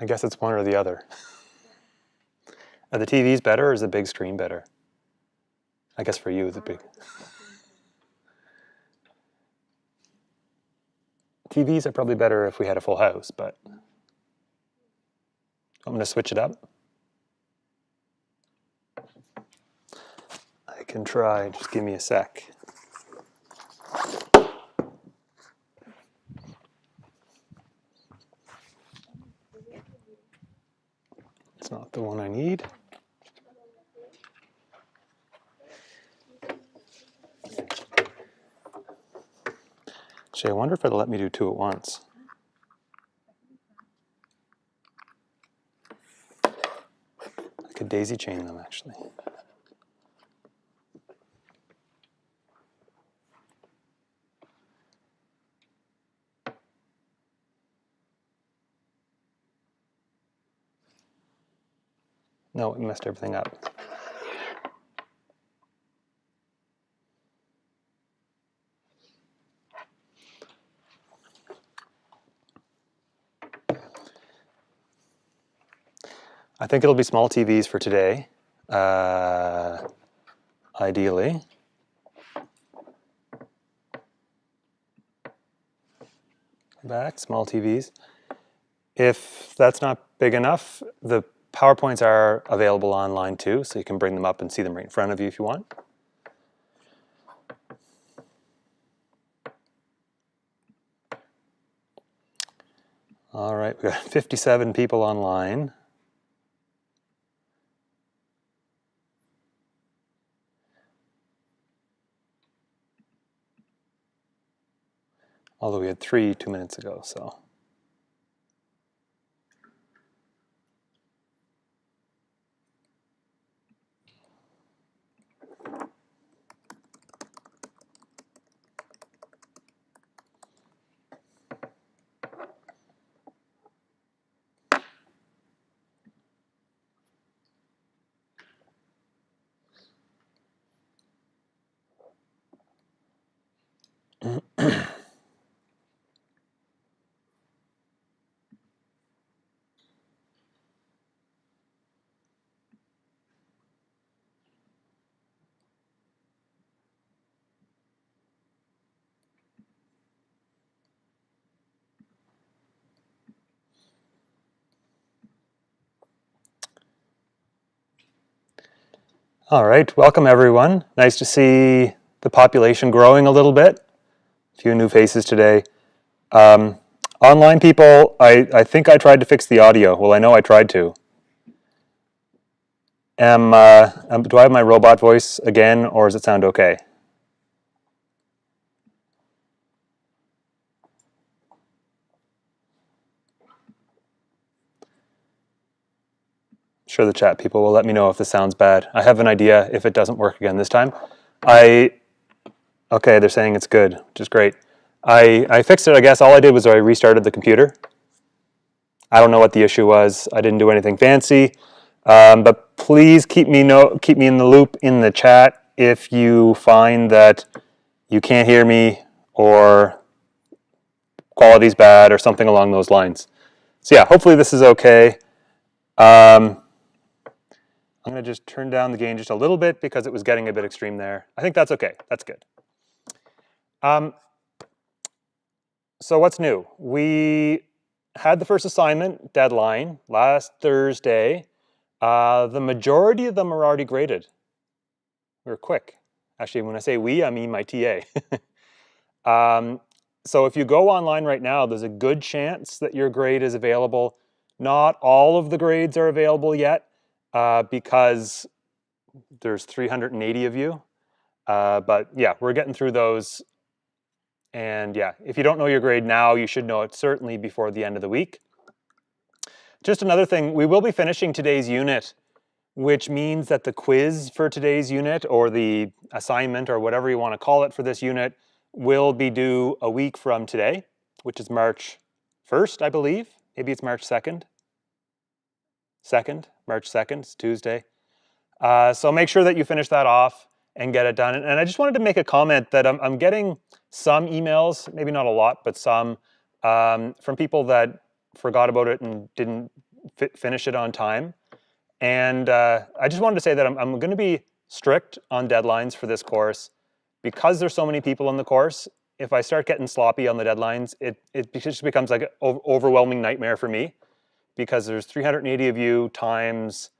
I guess it's one or the other. Are the TVs better or is the big screen better? I guess for you, the big... TVs are probably better if we had a full house, but I'm going to switch it up. I can try, just give me a sec. It's not the one I need. Actually, I wonder if it'll let me do two at once. I could daisy chain them, actually. No, it messed everything up. I think it'll be small TVs for today, ideally. Back, small TVs. If that's not big enough, the PowerPoints are available online too, so you can bring them up and see them right in front of you if you want. All right, we've got 57 people online. Although we had 3 2 minutes ago, so. All right, welcome everyone. Nice to see the population growing a little bit. A few new faces today. Online people, I think I tried to fix the audio. Well, I know I tried to. Do I have my robot voice again, or does it sound okay? Sure, the chat people will let me know if this sounds bad. I have an idea if it doesn't work again this time. Okay, they're saying it's good, which is great. I fixed it, I guess. All I did was I restarted the computer. I don't know what the issue was. I didn't do anything fancy. But please keep me in the loop in the chat if you find that you can't hear me or quality's bad or something along those lines. So yeah, hopefully this is okay. I'm going to just turn down the gain just a little bit because it was getting a bit extreme there. I think that's okay. That's good. So what's new? We had the first assignment deadline last Thursday. The majority of them are already graded. We were quick. Actually, when I say we, I mean my TA. So if you go online right now, there's a good chance that your grade is available. Not all of the grades are available yet because there's 380 of you. But yeah, we're getting through those. And yeah, if you don't know your grade now, you should know it certainly before the end of the week. Just another thing, we will be finishing today's unit, which means that the quiz for today's unit or the assignment or whatever you want to call it for this unit will be due a week from today, which is March 1st, I believe. Maybe it's March 2nd. March 2nd, it's Tuesday. So make sure that you finish that off and get it done. And I just wanted to make a comment that I'm getting some emails, maybe not a lot, but some, from people that forgot about it and didn't finish it on time. And I just wanted to say that I'm going to be strict on deadlines for this course. Because there's so many people in the course, if I start getting sloppy on the deadlines, it just becomes like an overwhelming nightmare for me, because there's 380 of you times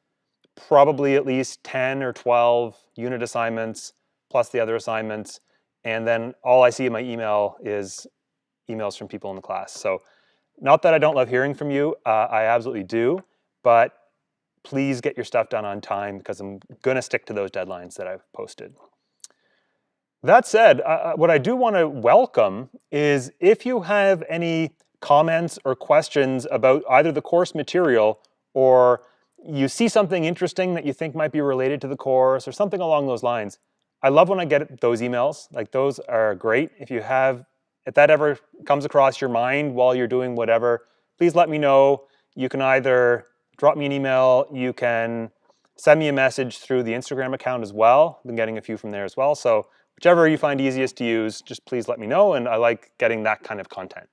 probably at least 10 or 12 unit assignments, plus the other assignments. And then all I see in my email is emails from people in the class. So not that I don't love hearing from you, I absolutely do, but please get your stuff done on time, because I'm going to stick to those deadlines that I've posted. That said, what I do want to welcome is if you have any comments or questions about either the course material, or you see something interesting that you think might be related to the course or something along those lines. I love when I get those emails. Like, those are great. If that ever comes across your mind while you're doing whatever, please let me know. You can either drop me an email, you can send me a message through the Instagram account as well. I've been getting a few from there as well. So whichever you find easiest to use, just please let me know, and I like getting that kind of content.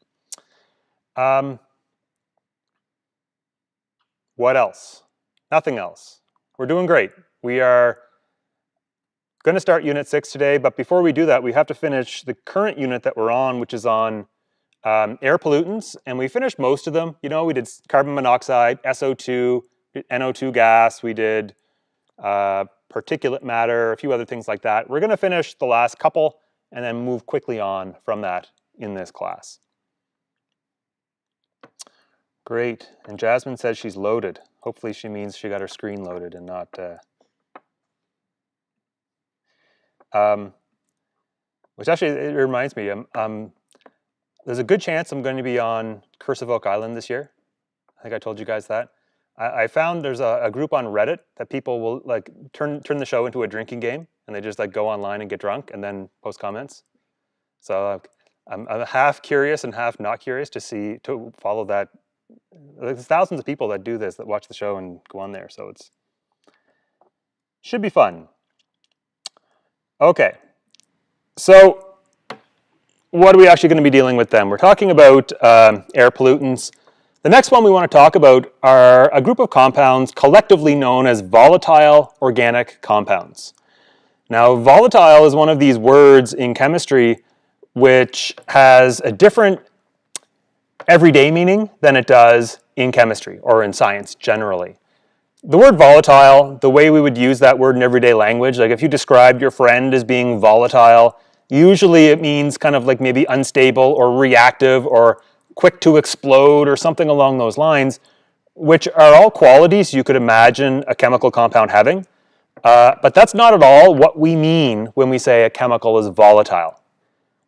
What else? Nothing else. We're doing great. We are going to start Unit 6 today, but before we do that, we have to finish the current unit that we're on, which is on air pollutants, and we finished most of them. You know, we did carbon monoxide, SO2, No2 gas, we did particulate matter, a few other things like that. We're going to finish the last couple and then move quickly on from that in this class. Great. And Jasmine says she's loaded. Hopefully she means she got her screen loaded and not... which actually, it reminds me, there's a good chance I'm going to be on Cursive Oak Island this year. I think I told you guys that. I found there's a group on Reddit that people will like turn the show into a drinking game, and they just like go online and get drunk and then post comments. So I'm half curious and half not curious to follow that. There's thousands of people that do this, that watch the show and go on there, so should be fun. Okay, so what are we actually going to be dealing with then? We're talking about air pollutants. The next one we want to talk about are a group of compounds collectively known as volatile organic compounds. Now, volatile is one of these words in chemistry which has a different everyday meaning than it does in chemistry or in science generally. The word volatile, the way we would use that word in everyday language, like if you described your friend as being volatile, usually it means kind of like maybe unstable or reactive or quick to explode or something along those lines, which are all qualities you could imagine a chemical compound having. But that's not at all what we mean when we say a chemical is volatile.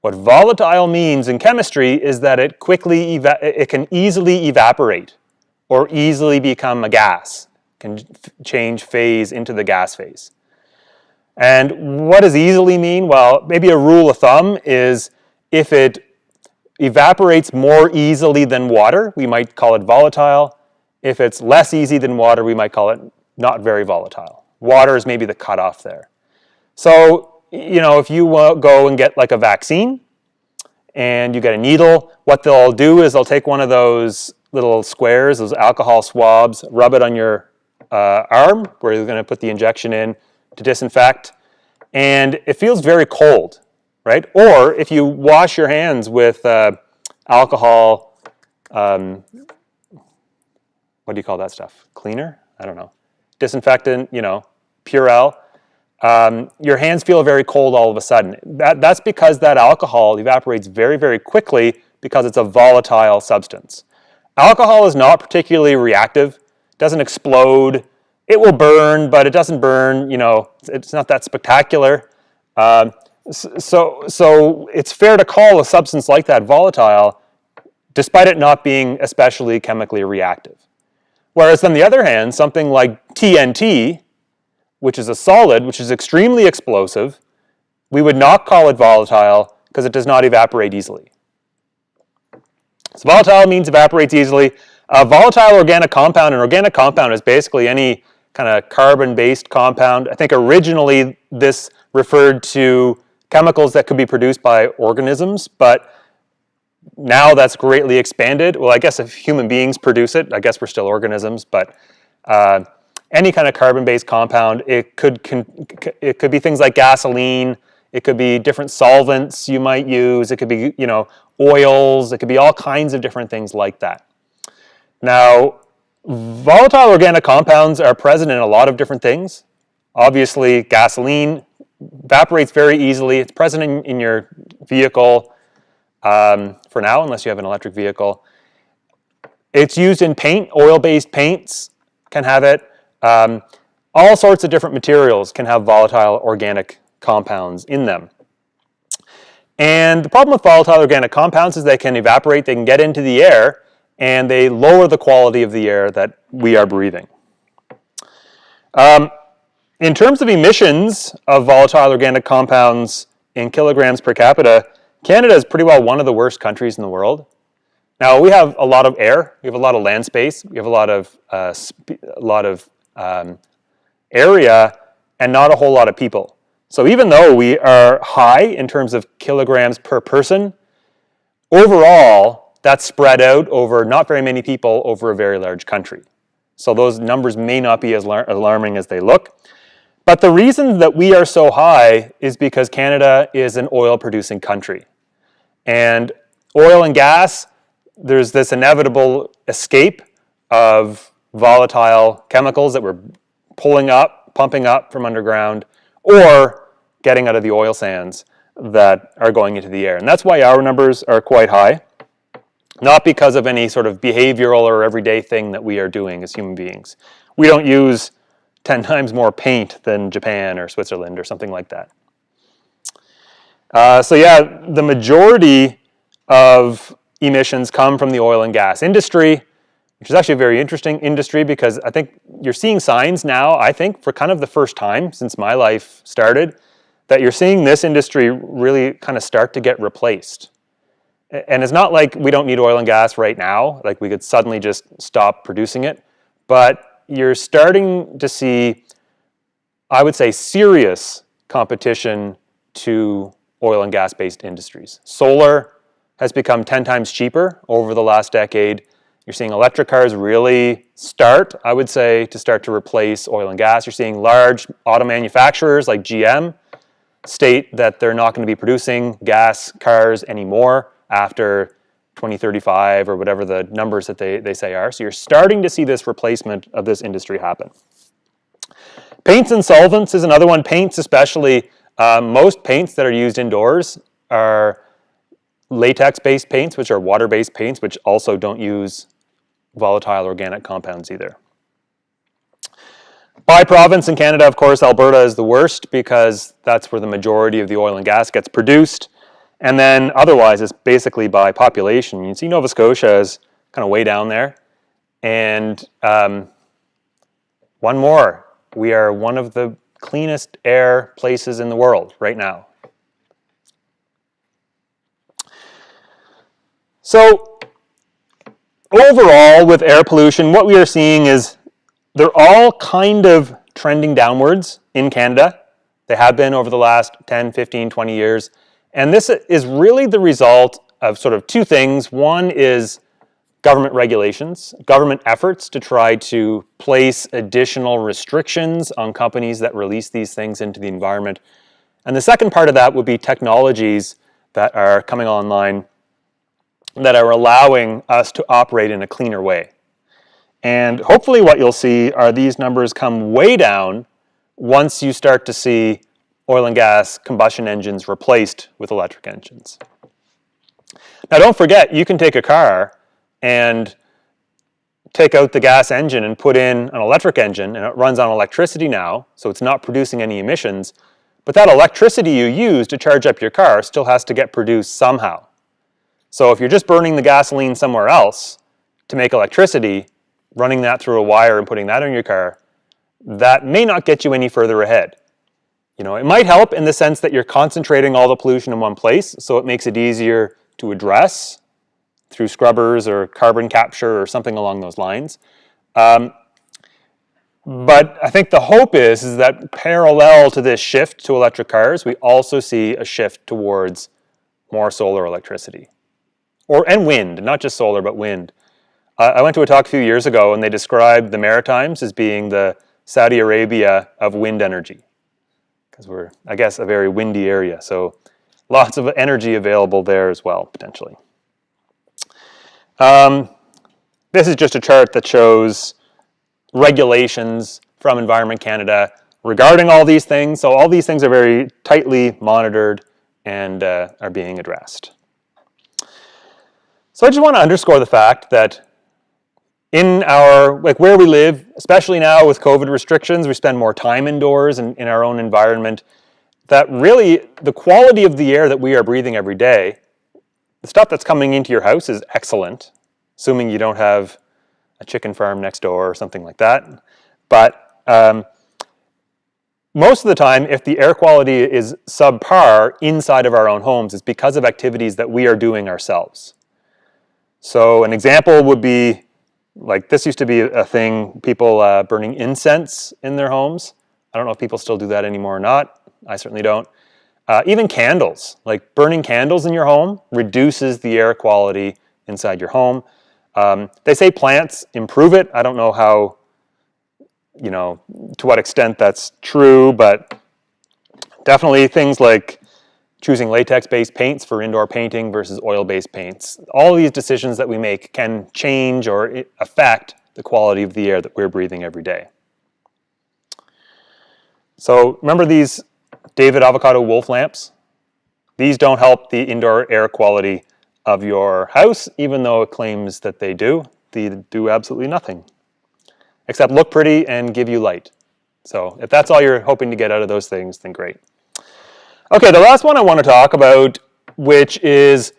What volatile means in chemistry is that it can easily evaporate or easily become a gas, can change phase into the gas phase. And what does easily mean? Well, maybe a rule of thumb is if it evaporates more easily than water, we might call it volatile. If it's less easy than water, we might call it not very volatile. Water is maybe the cutoff there. So, you know, if you go and get like a vaccine and you get a needle, what they'll do is they'll take one of those little squares, those alcohol swabs, rub it on your arm where you're going to put the injection in to disinfect, and it feels very cold, right? Or if you wash your hands with alcohol, what do you call that stuff? Cleaner? I don't know. Disinfectant, you know, Purell. Your hands feel very cold all of a sudden. That's because that alcohol evaporates very, very quickly because it's a volatile substance. Alcohol is not particularly reactive, doesn't explode. It will burn, but it doesn't burn, you know, it's not that spectacular. So it's fair to call a substance like that volatile, despite it not being especially chemically reactive. Whereas on the other hand, something like TNT, which is a solid, which is extremely explosive, we would not call it volatile because it does not evaporate easily. So volatile means evaporates easily. A volatile organic compound, an organic compound is basically any kind of carbon-based compound. I think originally this referred to chemicals that could be produced by organisms, but Now that's greatly expanded. Well, I guess if human beings produce it, I guess we're still organisms, but any kind of carbon-based compound, it could be things like gasoline, it could be different solvents you might use, it could be, you know, oils, it could be all kinds of different things like that. Now, volatile organic compounds are present in a lot of different things. Obviously, gasoline evaporates very easily. It's present in your vehicle for now, unless you have an electric vehicle. It's used in paint. Oil-based paints can have it. All sorts of different materials can have volatile organic compounds in them. And the problem with volatile organic compounds is they can evaporate, they can get into the air, and they lower the quality of the air that we are breathing. In terms of emissions of volatile organic compounds in kilograms per capita, Canada is pretty well one of the worst countries in the world. Now, we have a lot of air, we have a lot of land space, we have a lot of area, and not a whole lot of people. So even though we are high in terms of kilograms per person, overall, that's spread out over not very many people over a very large country. So those numbers may not be as alarming as they look. But the reason that we are so high is because Canada is an oil-producing country. And oil and gas, there's this inevitable escape of volatile chemicals that we're pumping up from underground, or getting out of the oil sands that are going into the air. And that's why our numbers are quite high, not because of any sort of behavioral or everyday thing that we are doing as human beings. We don't use 10 times more paint than Japan or Switzerland or something like that. So yeah, the majority of emissions come from the oil and gas industry, which is actually a very interesting industry because I think you're seeing signs now, I think, for kind of the first time since my life started, that you're seeing this industry really kind of start to get replaced. And it's not like we don't need oil and gas right now, like we could suddenly just stop producing it, but you're starting to see, I would say, serious competition to oil and gas-based industries. Solar has become 10 times cheaper over the last decade. You're seeing electric cars really start, I would say, to replace oil and gas. You're seeing large auto manufacturers like GM state that they're not going to be producing gas cars anymore after 2035 or whatever the numbers that they say are. So you're starting to see this replacement of this industry happen. Paints and solvents is another one. Paints especially, most paints that are used indoors are latex-based paints, which are water-based paints, which also don't use volatile organic compounds either. By province in Canada, of course, Alberta is the worst because that's where the majority of the oil and gas gets produced. And then otherwise, it's basically by population. You can see Nova Scotia is kind of way down there. And one more, we are one of the cleanest air places in the world right now. So overall, with air pollution, what we are seeing is they're all kind of trending downwards in Canada. They have been over the last 10, 15, 20 years. And this is really the result of sort of two things. One is government regulations, government efforts to try to place additional restrictions on companies that release these things into the environment. And the second part of that would be technologies that are coming online that are allowing us to operate in a cleaner way. And hopefully what you'll see are these numbers come way down once you start to see oil and gas combustion engines replaced with electric engines. Now don't forget, you can take a car and take out the gas engine and put in an electric engine, and it runs on electricity now, so it's not producing any emissions, but that electricity you use to charge up your car still has to get produced somehow. So if you're just burning the gasoline somewhere else to make electricity, running that through a wire and putting that on your car, that may not get you any further ahead. You know, it might help in the sense that you're concentrating all the pollution in one place, so it makes it easier to address through scrubbers or carbon capture or something along those lines. But I think the hope is that parallel to this shift to electric cars, we also see a shift towards more solar electricity. and wind, not just solar, but wind. I went to a talk a few years ago and they described the Maritimes as being the Saudi Arabia of wind energy, because we're, I guess, a very windy area. So lots of energy available there as well, potentially. This is just a chart that shows regulations from Environment Canada regarding all these things. So all these things are very tightly monitored and are being addressed. So I just want to underscore the fact that in our, where we live, especially now with COVID restrictions, we spend more time indoors and in our own environment, that really the quality of the air that we are breathing every day, the stuff that's coming into your house is excellent, assuming you don't have a chicken farm next door or something like that. But most of the time, if the air quality is subpar inside of our own homes, it's because of activities that we are doing ourselves. So an example would be, like this used to be a thing, people burning incense in their homes. I don't know if people still do that anymore or not. I certainly don't. Even candles, like burning candles in your home reduces the air quality inside your home. They say plants improve it. I don't know how, to what extent that's true, but definitely things like choosing latex-based paints for indoor painting versus oil-based paints. All these decisions that we make can change or affect the quality of the air that we're breathing every day. So remember these David Avocado Wolf lamps? These don't help the indoor air quality of your house, even though it claims that they do. They do absolutely nothing, except look pretty and give you light. So if that's all you're hoping to get out of those things, then great. Okay, the last one I want to talk about, which is,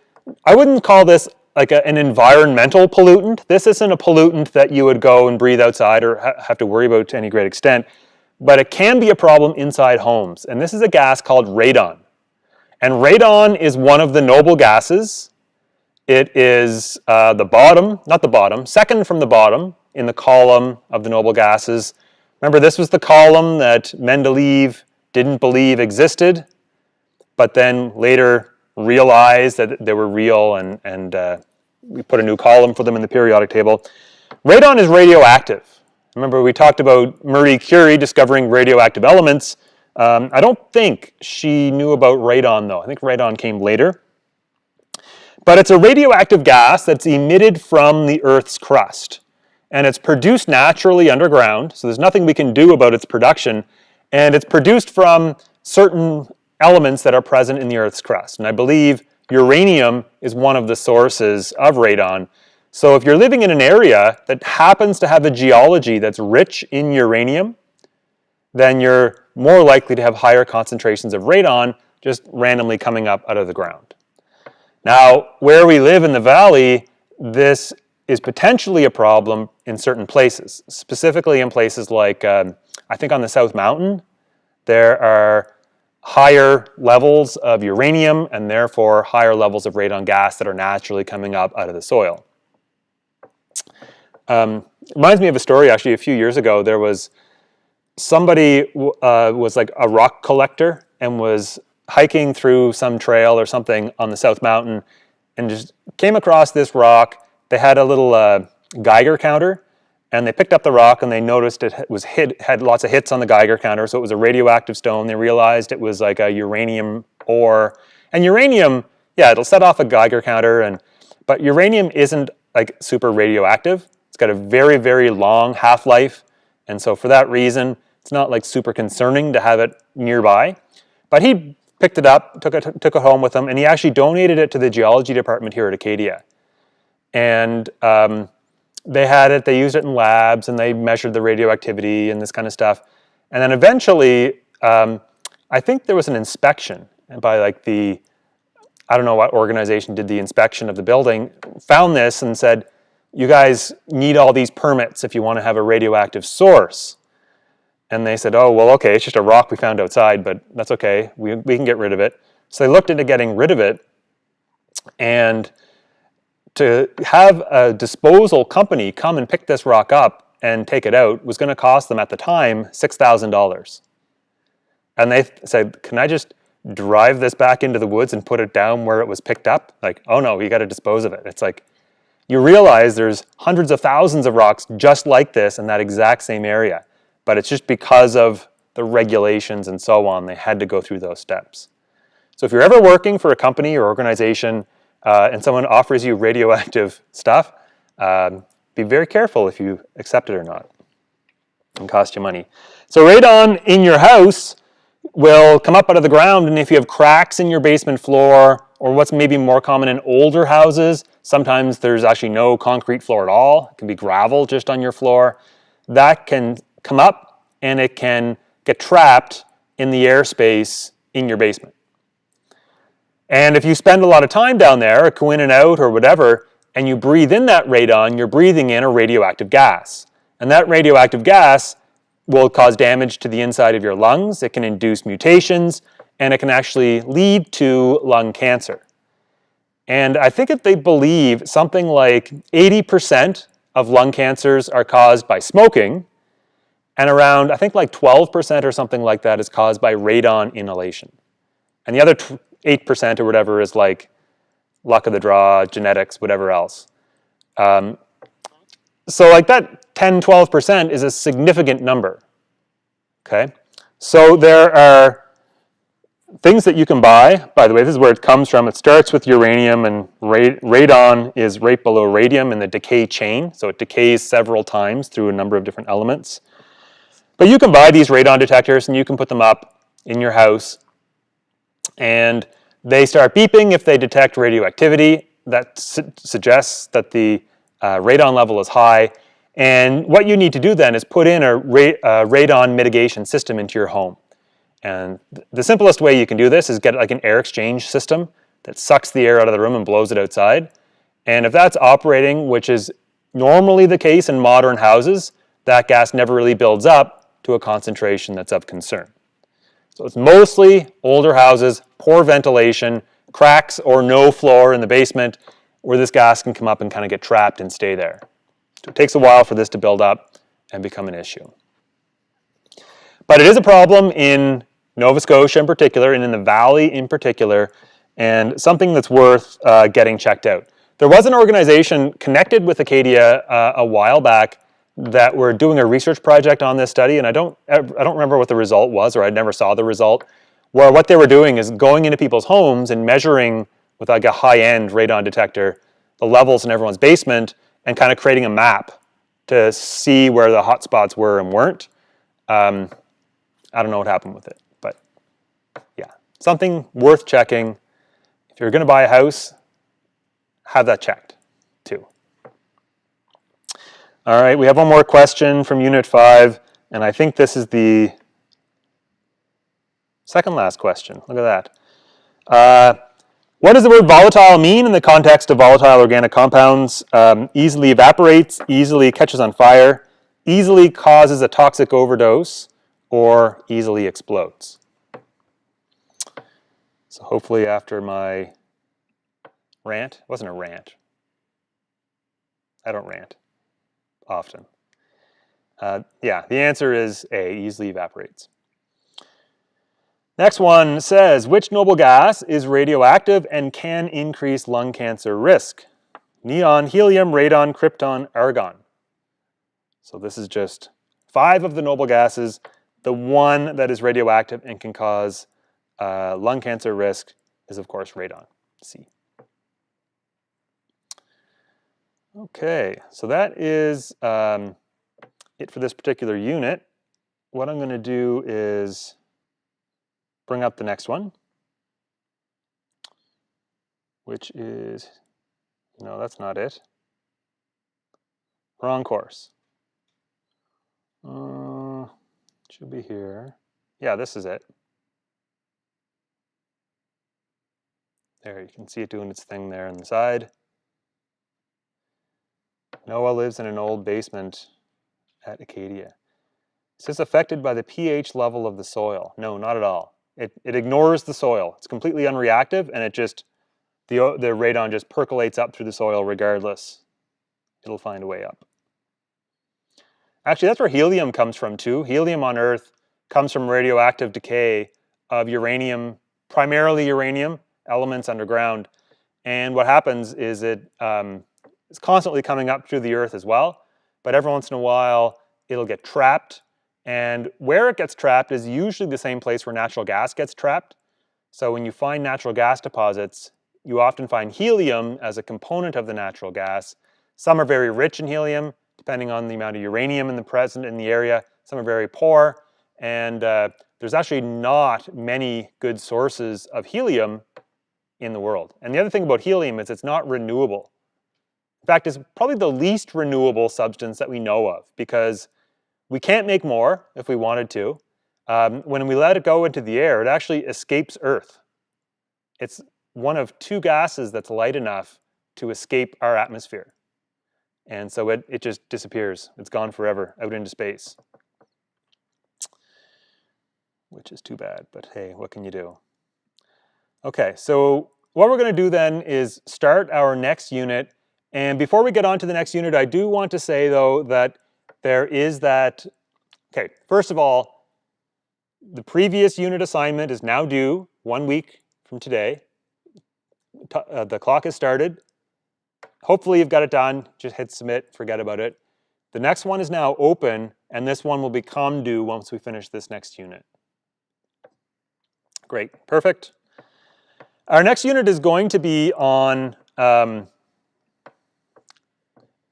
I wouldn't call this like an environmental pollutant. This isn't a pollutant that you would go and breathe outside or have to worry about to any great extent, but it can be a problem inside homes. And this is a gas called radon. And radon is one of the noble gases. It is second from the bottom in the column of the noble gases. Remember, this was the column that Mendeleev didn't believe existed, but then later realized that they were real, and we put a new column for them in the periodic table. Radon is radioactive. Remember, we talked about Marie Curie discovering radioactive elements. I don't think she knew about radon, though. I think radon came later. But it's a radioactive gas that's emitted from the Earth's crust. And it's produced naturally underground, so there's nothing we can do about its production. And it's produced from certain elements that are present in the Earth's crust. And I believe uranium is one of the sources of radon. So if you're living in an area that happens to have a geology that's rich in uranium, then you're more likely to have higher concentrations of radon just randomly coming up out of the ground. Now, where we live in the valley, this is potentially a problem in certain places, specifically in places like, I think on the South Mountain, there are higher levels of uranium and therefore higher levels of radon gas that are naturally coming up out of the soil. Reminds me of a story actually a few years ago. There was somebody was like a rock collector and was hiking through some trail or something on the South Mountain and just came across this rock. They had a little Geiger counter, and they picked up the rock and they noticed it was had lots of hits on the Geiger counter, so it was a radioactive stone. They realized it was like a uranium ore. And uranium, yeah, it'll set off a Geiger counter, but uranium isn't like super radioactive. It's got a very, very long half-life, and so for that reason, it's not like super concerning to have it nearby. But he picked it up, took it home with him, and he actually donated it to the geology department here at Acadia. And they had it, they used it in labs, and they measured the radioactivity and this kind of stuff. And then eventually, I think there was an inspection by like I don't know what organization did the inspection of the building, found this and said, you guys need all these permits if you want to have a radioactive source. And they said, oh, well, okay, it's just a rock we found outside, but that's okay, we can get rid of it. So they looked into getting rid of it, and to have a disposal company come and pick this rock up and take it out was going to cost them at the time $6,000. And they said, can I just drive this back into the woods and put it down where it was picked up? Like, oh no, you got to dispose of it. It's like, you realize there's hundreds of thousands of rocks just like this in that exact same area, but it's just because of the regulations and so on, they had to go through those steps. So if you're ever working for a company or organization and someone offers you radioactive stuff, be very careful if you accept it or not. It can cost you money. So radon in your house will come up out of the ground, and if you have cracks in your basement floor, or what's maybe more common in older houses, sometimes there's actually no concrete floor at all. It can be gravel just on your floor. That can come up and it can get trapped in the airspace in your basement. And if you spend a lot of time down there, or go in and out or whatever, and you breathe in that radon, you're breathing in a radioactive gas. And that radioactive gas will cause damage to the inside of your lungs. It can induce mutations, and it can actually lead to lung cancer. And I think that they believe something like 80% of lung cancers are caused by smoking, and around, I think like 12% or something like that is caused by radon inhalation. And the other 8% or whatever is like luck of the draw, genetics, whatever else. So like that 10, 12% is a significant number, okay? So there are things that you can buy. By the way, this is where it comes from. It starts with uranium, and radon is right below radium in the decay chain. So it decays several times through a number of different elements. But you can buy these radon detectors and you can put them up in your house, and they start beeping if they detect radioactivity. That suggests that the radon level is high. And what you need to do then is put in a radon mitigation system into your home. And the simplest way you can do this is get like an air exchange system that sucks the air out of the room and blows it outside. And if that's operating, which is normally the case in modern houses, that gas never really builds up to a concentration that's of concern. So it's mostly older houses, poor ventilation, cracks or no floor in the basement where this gas can come up and kind of get trapped and stay there. So it takes a while for this to build up and become an issue. But it is a problem in Nova Scotia in particular, and in the valley in particular, and something that's worth getting checked out. There was an organization connected with Acadia a while back that were doing a research project on this study, and I don't remember what the result was, or I never saw the result, where what they were doing is going into people's homes and measuring with like a high-end radon detector the levels in everyone's basement and kind of creating a map to see where the hot spots were and weren't. I don't know what happened with it, but yeah, something worth checking. If you're going to buy a house, have that checked too. All right, we have one more question from Unit 5, and I think this is the second last question. Look at that. What does the word volatile mean in the context of volatile organic compounds? Easily evaporates, easily catches on fire, easily causes a toxic overdose, or easily explodes. So hopefully after my rant, it wasn't a rant. I don't rant often. Yeah, the answer is A, easily evaporates. Next one says, which noble gas is radioactive and can increase lung cancer risk? Neon, helium, radon, krypton, argon. So this is just 5 of the noble gases. The one that is radioactive and can cause lung cancer risk is, of course, radon, C. Okay, so that is it for this particular unit. What I'm going to do is bring up the next one, which is, no, that's not it. Wrong course. Should be here. Yeah, this is it. There, you can see it doing its thing there on the side. Noah lives in an old basement at Acadia. Is this affected by the pH level of the soil? No, not at all. It ignores the soil. It's completely unreactive, and it just, the radon just percolates up through the soil regardless. It'll find a way up. Actually, that's where helium comes from too. Helium on Earth comes from radioactive decay of uranium primarily uranium elements underground. And what happens is it is constantly coming up through the earth as well, but every once in a while it'll get trapped. And where it gets trapped is usually the same place where natural gas gets trapped. So when you find natural gas deposits, you often find helium as a component of the natural gas. Some are very rich in helium, depending on the amount of uranium present in the area. Some are very poor, and there's actually not many good sources of helium in the world. And the other thing about helium is it's not renewable. In fact, it's probably the least renewable substance that we know of, because we can't make more if we wanted to. When we let it go into the air, it actually escapes Earth. It's one of two gases that's light enough to escape our atmosphere. And so it just disappears. It's gone forever out into space. Which is too bad, but hey, what can you do? Okay, so what we're going to do then is start our next unit. And before we get on to the next unit, I do want to say, though, that there is that... Okay, first of all, the previous unit assignment is now due 1 week from today. The clock has started. Hopefully you've got it done. Just hit submit, forget about it. The next one is now open, and this one will become due once we finish this next unit. Great, perfect. Our next unit is going to be on,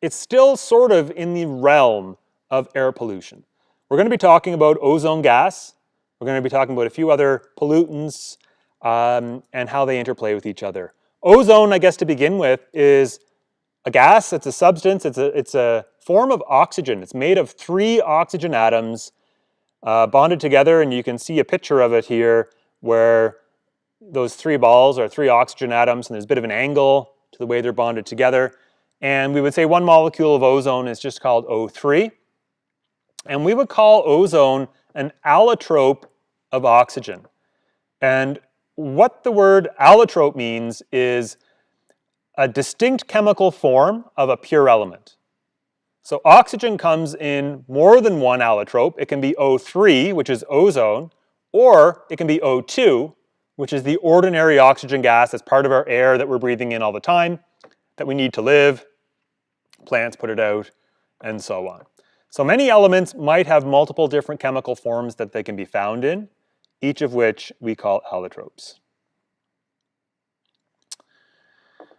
it's still sort of in the realm of air pollution. We're going to be talking about ozone gas. We're going to be talking about a few other pollutants and how they interplay with each other. Ozone, I guess to begin with, is a gas. It's a substance. It's a form of oxygen. It's made of 3 oxygen atoms bonded together, and you can see a picture of it here where those 3 balls are 3 oxygen atoms, and there's a bit of an angle to the way they're bonded together. And we would say 1 molecule of ozone is just called O3. And we would call ozone an allotrope of oxygen. And what the word allotrope means is a distinct chemical form of a pure element. So oxygen comes in more than 1 allotrope. It can be O3, which is ozone, or it can be O2, which is the ordinary oxygen gas that's part of our air that we're breathing in all the time, that we need to live. Plants put it out, and so on. So many elements might have multiple different chemical forms that they can be found in, each of which we call allotropes.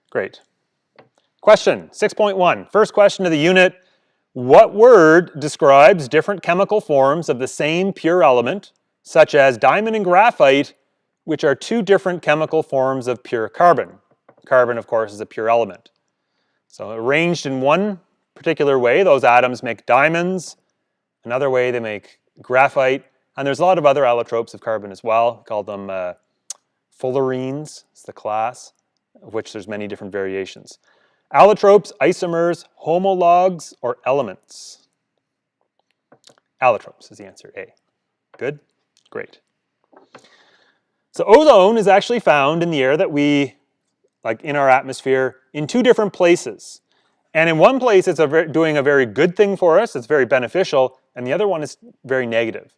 Great. Question 6.1. First question of the unit. What word describes different chemical forms of the same pure element, such as diamond and graphite, which are 2 different chemical forms of pure carbon? Carbon, of course, is a pure element. So arranged in one particular way, those atoms make diamonds. Another way, they make graphite. And there's a lot of other allotropes of carbon as well. We call them fullerenes. It's the class, of which there's many different variations. Allotropes, isomers, homologs, or elements? Allotropes is the answer, A. Good? Great. So ozone is actually found in the air that we, like in our atmosphere, in 2 different places. And in one place, it's doing a very good thing for us. It's very beneficial. And the other one is very negative.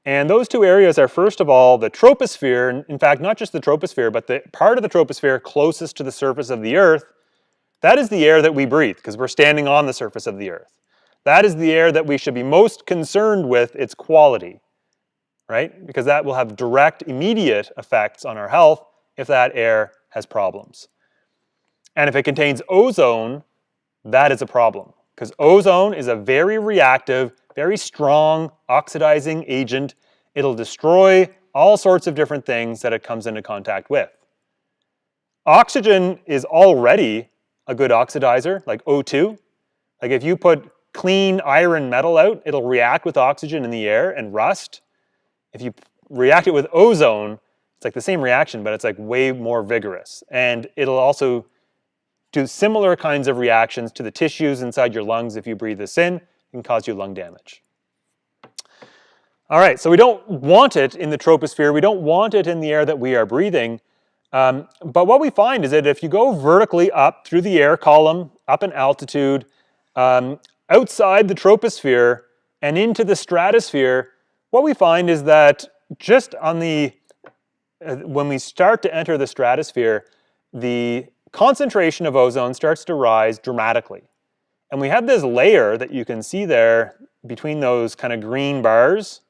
And those 2 areas are, first of all, the troposphere. In fact, not just the troposphere, but the part of the troposphere closest to the surface of the Earth. That is the air that we breathe, because we're standing on the surface of the Earth. That is the air that we should be most concerned with its quality, right? Because that will have direct, immediate effects on our health if that air has problems. And if it contains ozone, that is a problem, because ozone is a very reactive, very strong oxidizing agent. It'll destroy all sorts of different things that it comes into contact with. Oxygen is already a good oxidizer, like O2. Like if you put clean iron metal out, it'll react with oxygen in the air and rust. If you react it with ozone, it's like the same reaction, but it's like way more vigorous. And it'll also do similar kinds of reactions to the tissues inside your lungs. If you breathe this in, it can cause you lung damage. All right, so we don't want it in the troposphere. We don't want it in the air that we are breathing. But what we find is that if you go vertically up through the air column, up in altitude, outside the troposphere and into the stratosphere, what we find is that just on the when we start to enter the stratosphere, the concentration of ozone starts to rise dramatically. And we have this layer that you can see there between those kind of green bars,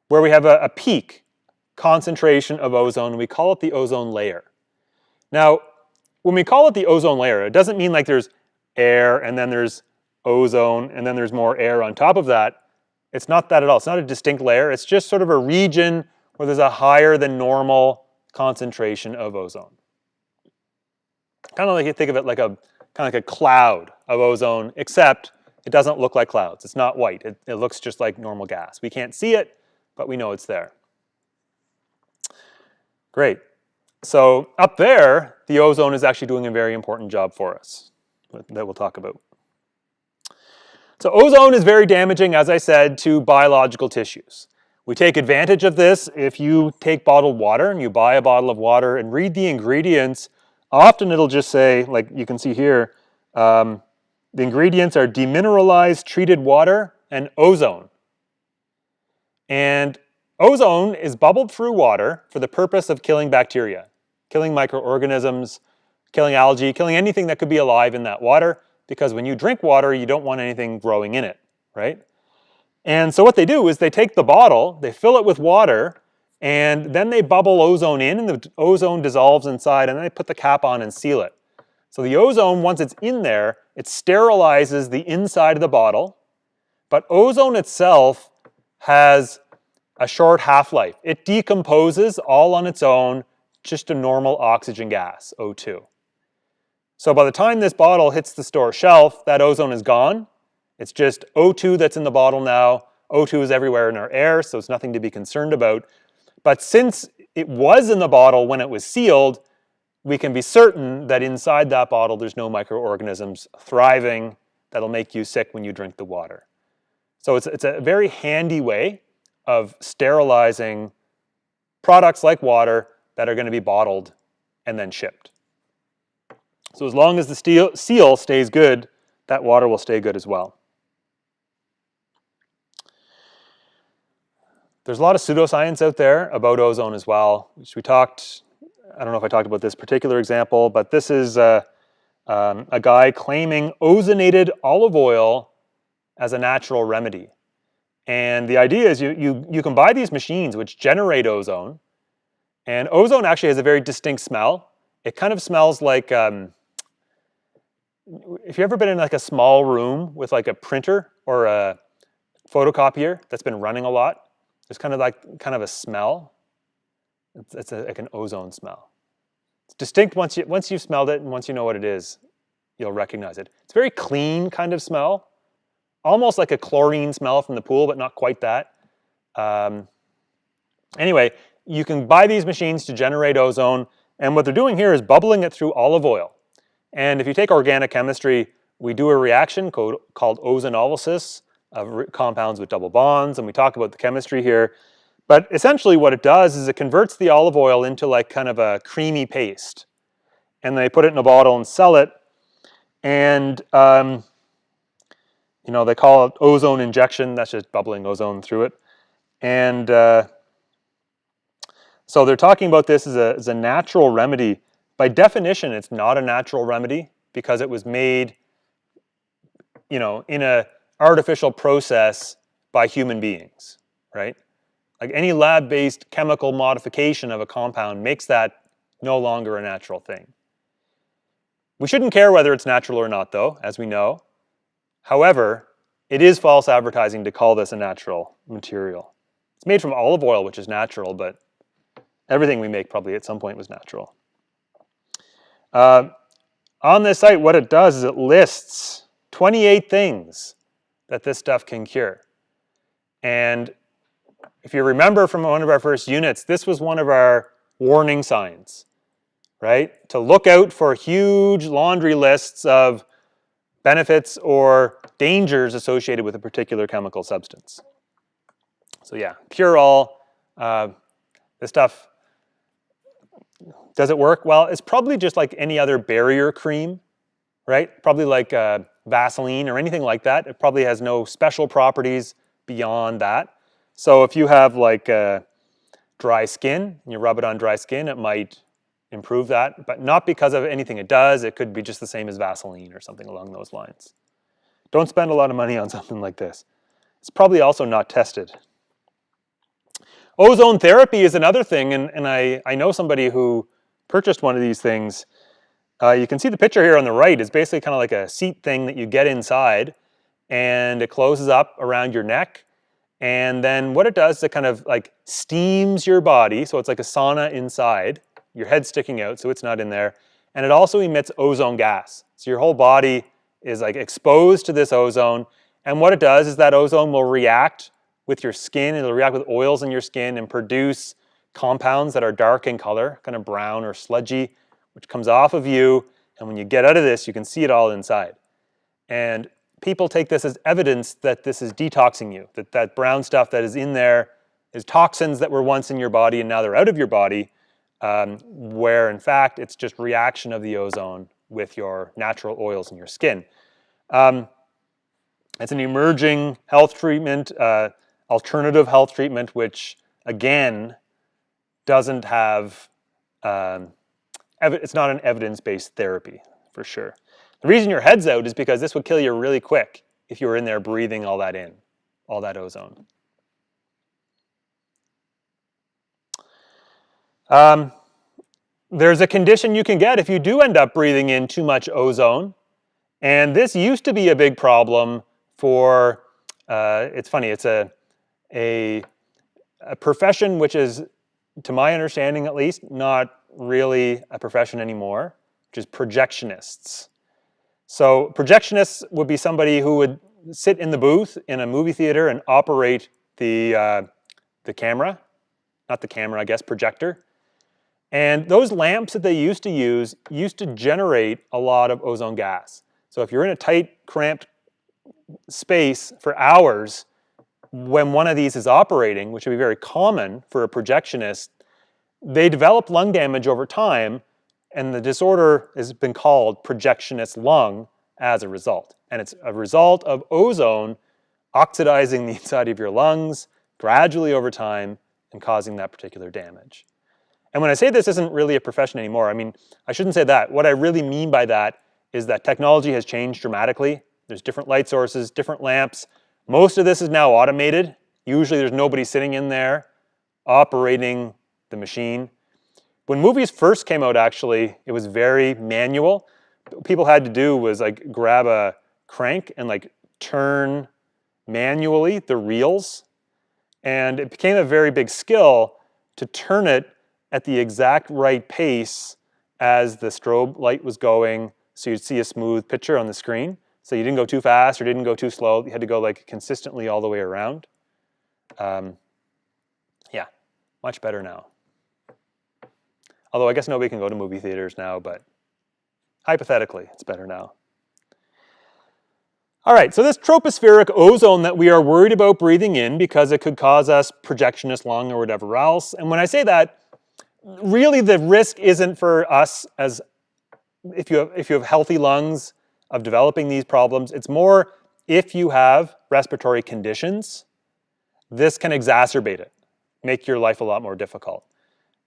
where we have a peak concentration of ozone, and we call it the ozone layer. Now, when we call it the ozone layer, it doesn't mean like there's air and then there's ozone and then there's more air on top of that. It's not that at all. It's not a distinct layer. It's just sort of a region where there's a higher than normal concentration of ozone. Kind of like you think of it like a cloud of ozone, except it doesn't look like clouds. It's not white. It looks just like normal gas. We can't see it, but we know it's there. Great. So up there, the ozone is actually doing a very important job for us that we'll talk about. So ozone is very damaging, as I said, to biological tissues. We take advantage of this if you take bottled water and you buy a bottle of water and read the ingredients. Often it'll just say, like you can see here, the ingredients are demineralized treated water and ozone. And ozone is bubbled through water for the purpose of killing bacteria, killing microorganisms, killing algae, killing anything that could be alive in that water, because when you drink water, you don't want anything growing in it, right? And so what they do is they take the bottle, they fill it with water, and then they bubble ozone in, and the ozone dissolves inside, and then they put the cap on and seal it. So the ozone, once it's in there, it sterilizes the inside of the bottle, but ozone itself has a short half-life. It decomposes all on its own, just a normal oxygen gas, O2. So by the time this bottle hits the store shelf, that ozone is gone. It's just O2 that's in the bottle now. O2 is everywhere in our air, so it's nothing to be concerned about. But since it was in the bottle when it was sealed, we can be certain that inside that bottle there's no microorganisms thriving that'll make you sick when you drink the water. So it's a very handy way of sterilizing products like water that are going to be bottled and then shipped. So as long as the seal stays good, that water will stay good as well. There's a lot of pseudoscience out there about ozone as well, which we talked, I don't know if I talked about this particular example, but this is a guy claiming ozonated olive oil as a natural remedy. And the idea is you can buy these machines which generate ozone, and ozone actually has a very distinct smell. It kind of smells like, if you've ever been in like a small room with like a printer or a photocopier that's been running a lot, there's kind of a smell. It's like an ozone smell. It's distinct once you've smelled it, and once you know what it is, you'll recognize it. It's a very clean kind of smell, almost like a chlorine smell from the pool, but not quite that. Anyway, you can buy these machines to generate ozone, and what they're doing here is bubbling it through olive oil. And if you take organic chemistry, we do a reaction called ozonolysis of compounds with double bonds, and we talk about the chemistry here. But essentially what it does is it converts the olive oil into like kind of a creamy paste. And they put it in a bottle and sell it. And you know, they call it ozone injection. That's just bubbling ozone through it. And so they're talking about this as a natural remedy. By definition, it's not a natural remedy because it was made, you know, in an artificial process by human beings, right? Like any lab-based chemical modification of a compound makes that no longer a natural thing. We shouldn't care whether it's natural or not, though, as we know. However, it is false advertising to call this a natural material. It's made from olive oil, which is natural, but everything we make probably at some point was natural. On this site, what it does is it lists 28 things that this stuff can cure. And if you remember from one of our first units, this was one of our warning signs, right? To look out for huge laundry lists of benefits or dangers associated with a particular chemical substance. So yeah, cure all. This stuff, does it work? Well, it's probably just like any other barrier cream, right? Probably like Vaseline or anything like that. It probably has no special properties beyond that. So if you have like dry skin, and you rub it on dry skin, it might improve that, but not because of anything it does. It could be just the same as Vaseline or something along those lines. Don't spend a lot of money on something like this. It's probably also not tested. Ozone therapy is another thing, and I know somebody who purchased one of these things. You can see the picture here on the right. It's basically kind of like a seat thing that you get inside, and it closes up around your neck. And then what it does is it kind of like steams your body, so it's like a sauna inside. Your head's sticking out, so it's not in there. And it also emits ozone gas. So your whole body is like exposed to this ozone. And what it does is that ozone will react with your skin. It'll react with oils in your skin and produce compounds that are dark in color, kind of brown or sludgy, which comes off of you. And when you get out of this, you can see it all inside. And people take this as evidence that this is detoxing you, that that brown stuff that is in there is toxins that were once in your body and now they're out of your body, where in fact it's just reaction of the ozone with your natural oils in your skin. It's an emerging health treatment, alternative health treatment, which again doesn't have, it's not an evidence-based therapy for sure. The reason your head's out is because this would kill you really quick if you were in there breathing all that in, all that ozone. There's a condition you can get if you do end up breathing in too much ozone. And this used to be a big problem for, it's funny, it's a profession which is, to my understanding at least, not really a profession anymore, which is projectionists. So projectionists would be somebody who would sit in the booth in a movie theater and operate the camera, not the camera, I guess, projector. And those lamps that they used to use used to generate a lot of ozone gas. So if you're in a tight, cramped space for hours, when one of these is operating, which would be very common for a projectionist, they develop lung damage over time, and the disorder has been called projectionist lung as a result. And it's a result of ozone oxidizing the inside of your lungs gradually over time and causing that particular damage. And when I say this isn't really a profession anymore, I mean, I shouldn't say that. What I really mean by that is that technology has changed dramatically. There's different light sources, different lamps. Most of this is now automated. Usually there's nobody sitting in there operating the machine. When movies first came out, actually, it was very manual. What people had to do was like grab a crank and like turn manually the reels. And it became a very big skill to turn it at the exact right pace as the strobe light was going, so you'd see a smooth picture on the screen. So you didn't go too fast or didn't go too slow. You had to go like consistently all the way around. Yeah, much better now. Although I guess nobody can go to movie theaters now, but hypothetically, it's better now. All right, so this tropospheric ozone that we are worried about breathing in because it could cause us projectionist lung or whatever else. And when I say that, really the risk isn't for us as if you have healthy lungs of developing these problems. It's more if you have respiratory conditions, this can exacerbate it, make your life a lot more difficult.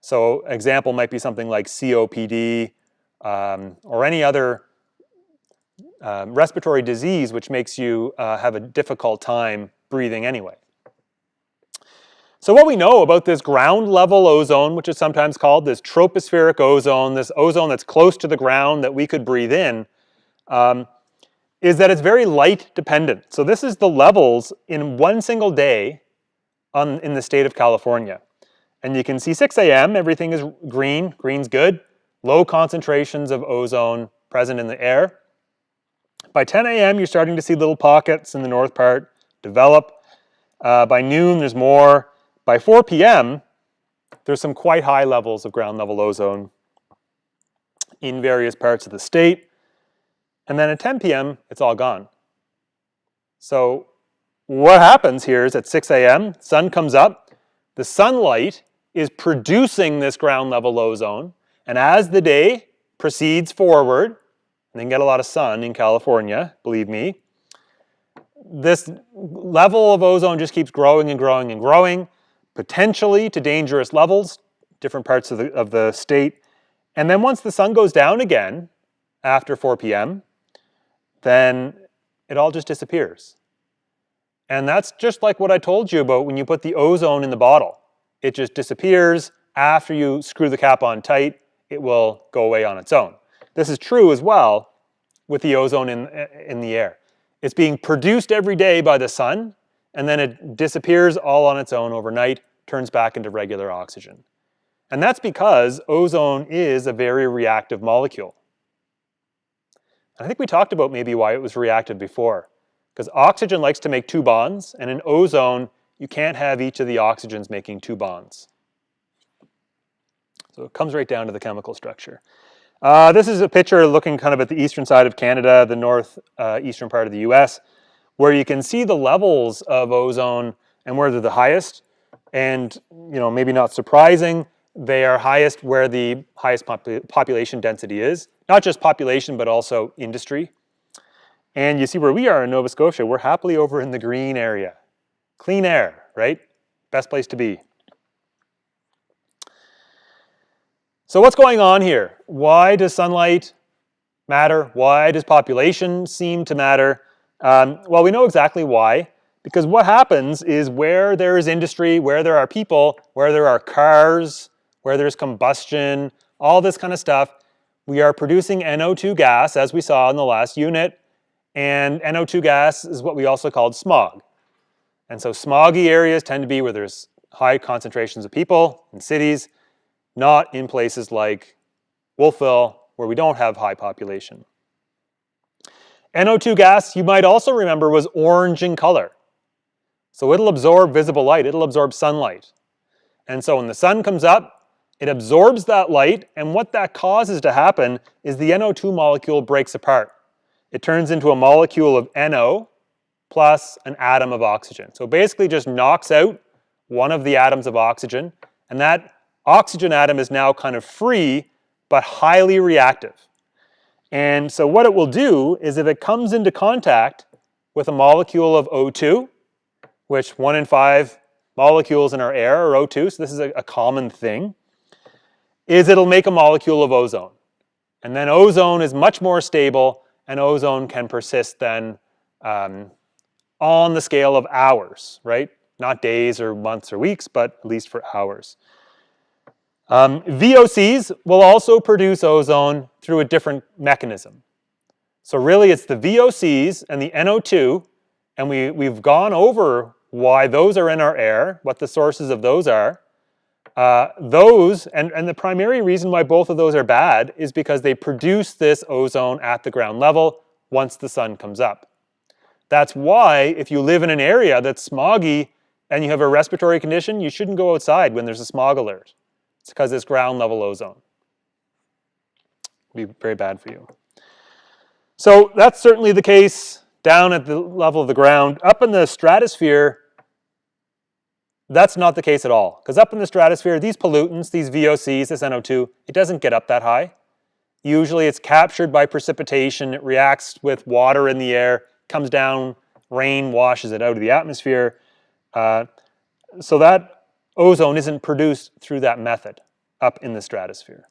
So an example might be something like COPD or any other respiratory disease which makes you have a difficult time breathing anyway. So what we know about this ground level ozone, which is sometimes called this tropospheric ozone, this ozone that's close to the ground that we could breathe in, is that it's very light dependent. So this is the levels in one single day in the state of California. And you can see 6 a.m., everything is green, green's good, low concentrations of ozone present in the air. By 10 a.m., you're starting to see little pockets in the north part develop. By noon, there's more. By 4 p.m., there's some quite high levels of ground level ozone in various parts of the state. And then at 10 p.m., it's all gone. So what happens here is at 6 a.m., sun comes up, the sunlight is producing this ground level ozone, and as the day proceeds forward, and they can get a lot of sun in California, believe me, this level of ozone just keeps growing and growing and growing. potentially to dangerous levels, different parts of the state. And then once the sun goes down again, after 4 p.m., then it all just disappears. And that's just like what I told you about when you put the ozone in the bottle. It just disappears. After you screw the cap on tight, it will go away on its own. This is true as well with the ozone in the air. It's being produced every day by the sun, and then it disappears all on its own overnight, turns back into regular oxygen. And that's because ozone is a very reactive molecule. I think we talked about maybe why it was reactive before. Because oxygen likes to make 2 bonds, and in ozone, you can't have each of the oxygens making 2 bonds. So it comes right down to the chemical structure. This is a picture looking kind of at the eastern side of Canada, the northeastern part of the US, where you can see the levels of ozone and where they're the highest. And maybe not surprising, they are highest where the highest population density is. Not just population, but also industry. And you see where we are in Nova Scotia, we're happily over in the green area. Clean air, right? Best place to be. So what's going on here? Why does sunlight matter? Why does population seem to matter? Well, we know exactly why. Because what happens is where there is industry, where there are people, where there are cars, where there's combustion, all this kind of stuff, we are producing No2 gas, as we saw in the last unit. And No2 gas is what we also called smog. And so smoggy areas tend to be where there's high concentrations of people in cities, not in places like Wolfville, where we don't have high population. No2 gas, you might also remember, was orange in color. So it'll absorb visible light, it'll absorb sunlight. And so when the sun comes up, it absorbs that light, and what that causes to happen is the No2 molecule breaks apart. It turns into a molecule of NO plus an atom of oxygen. So basically just knocks out one of the atoms of oxygen, and that oxygen atom is now kind of free, but highly reactive. And so what it will do is if it comes into contact with a molecule of O2, which 1 in 5 molecules in our air are O2, so this is a common thing, is it'll make a molecule of ozone. And then ozone is much more stable, and ozone can persist then on the scale of hours, right? Not days or months or weeks, but at least for hours. VOCs will also produce ozone through a different mechanism. So really it's the VOCs and the NO2, and we've gone over why those are in our air, what the sources of those are. Those, and the primary reason why both of those are bad is because they produce this ozone at the ground level once the sun comes up. That's why if you live in an area that's smoggy and you have a respiratory condition, you shouldn't go outside when there's a smog alert. It's because it's ground level ozone. It'd be very bad for you. So that's certainly the case down at the level of the ground. Up in the stratosphere, that's not the case at all. Because up in the stratosphere, these pollutants, these VOCs, this NO2, it doesn't get up that high. Usually it's captured by precipitation, it reacts with water in the air, comes down, rain washes it out of the atmosphere. So that ozone isn't produced through that method up in the stratosphere.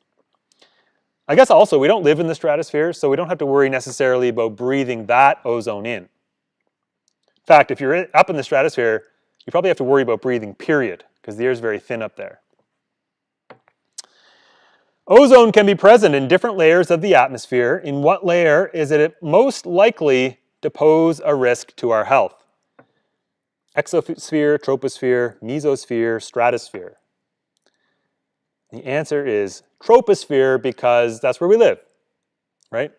I guess also we don't live in the stratosphere, so we don't have to worry necessarily about breathing that ozone in. In fact, if you're up in the stratosphere, you probably have to worry about breathing, period, because the air is very thin up there. Ozone can be present in different layers of the atmosphere. In what layer is it most likely to pose a risk to our health? Exosphere, troposphere, mesosphere, stratosphere. The answer is troposphere because that's where we live, right?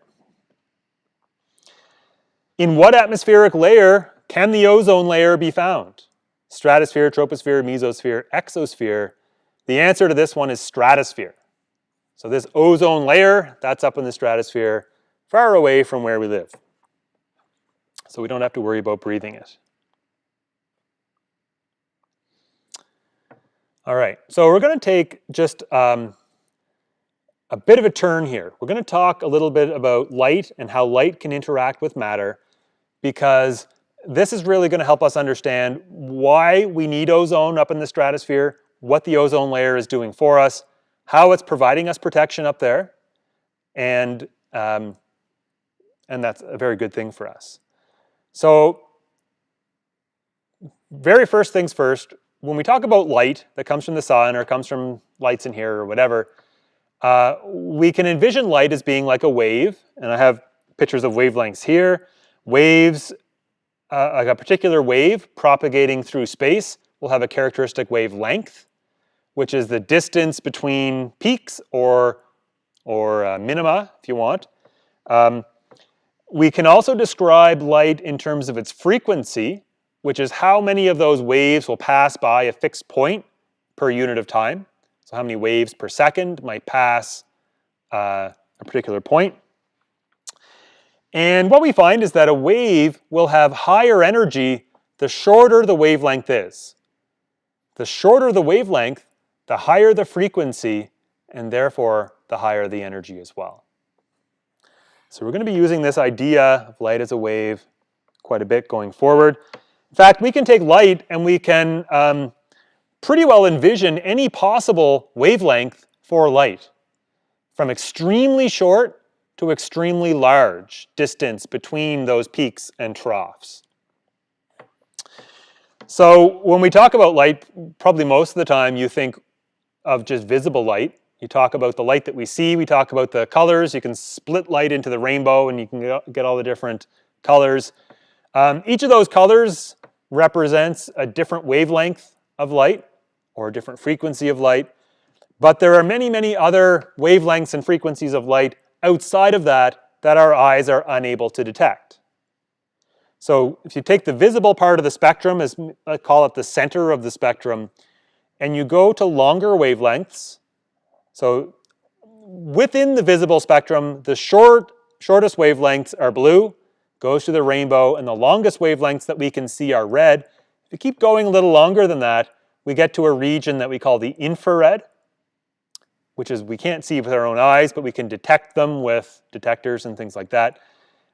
In what atmospheric layer can the ozone layer be found? Stratosphere, troposphere, mesosphere, exosphere. The answer to this one is stratosphere. So this ozone layer, that's up in the stratosphere, far away from where we live. So we don't have to worry about breathing it. All right, so we're going to take just a bit of a turn here. We're going to talk a little bit about light and how light can interact with matter, because this is really going to help us understand why we need ozone up in the stratosphere, what the ozone layer is doing for us, how it's providing us protection up there, and that's a very good thing for us. So, very first things first, when we talk about light that comes from the sun or comes from lights in here or whatever, we can envision light as being like a wave, and I have pictures of wavelengths here. Waves, like a particular wave propagating through space will have a characteristic wavelength, which is the distance between peaks or minima, if you want. We can also describe light in terms of its frequency, which is how many of those waves will pass by a fixed point per unit of time. So how many waves per second might pass a particular point. And what we find is that a wave will have higher energy the shorter the wavelength is. The shorter the wavelength, the higher the frequency, and therefore the higher the energy as well. So we're going to be using this idea of light as a wave quite a bit going forward. In fact, we can take light and we can pretty well envision any possible wavelength for light, from extremely short to extremely large distance between those peaks and troughs. So when we talk about light, probably most of the time you think of just visible light. You talk about the light that we see, we talk about the colors. You can split light into the rainbow and you can get all the different colors. Each of those colors represents a different wavelength of light or a different frequency of light. But there are many, many other wavelengths and frequencies of light outside of that our eyes are unable to detect. So if you take the visible part of the spectrum, as I call it the center of the spectrum, and you go to longer wavelengths, so within the visible spectrum, the shortest wavelengths are blue, goes to the rainbow, and the longest wavelengths that we can see are red. If you keep going a little longer than that, we get to a region that we call the infrared, which is we can't see with our own eyes, but we can detect them with detectors and things like that.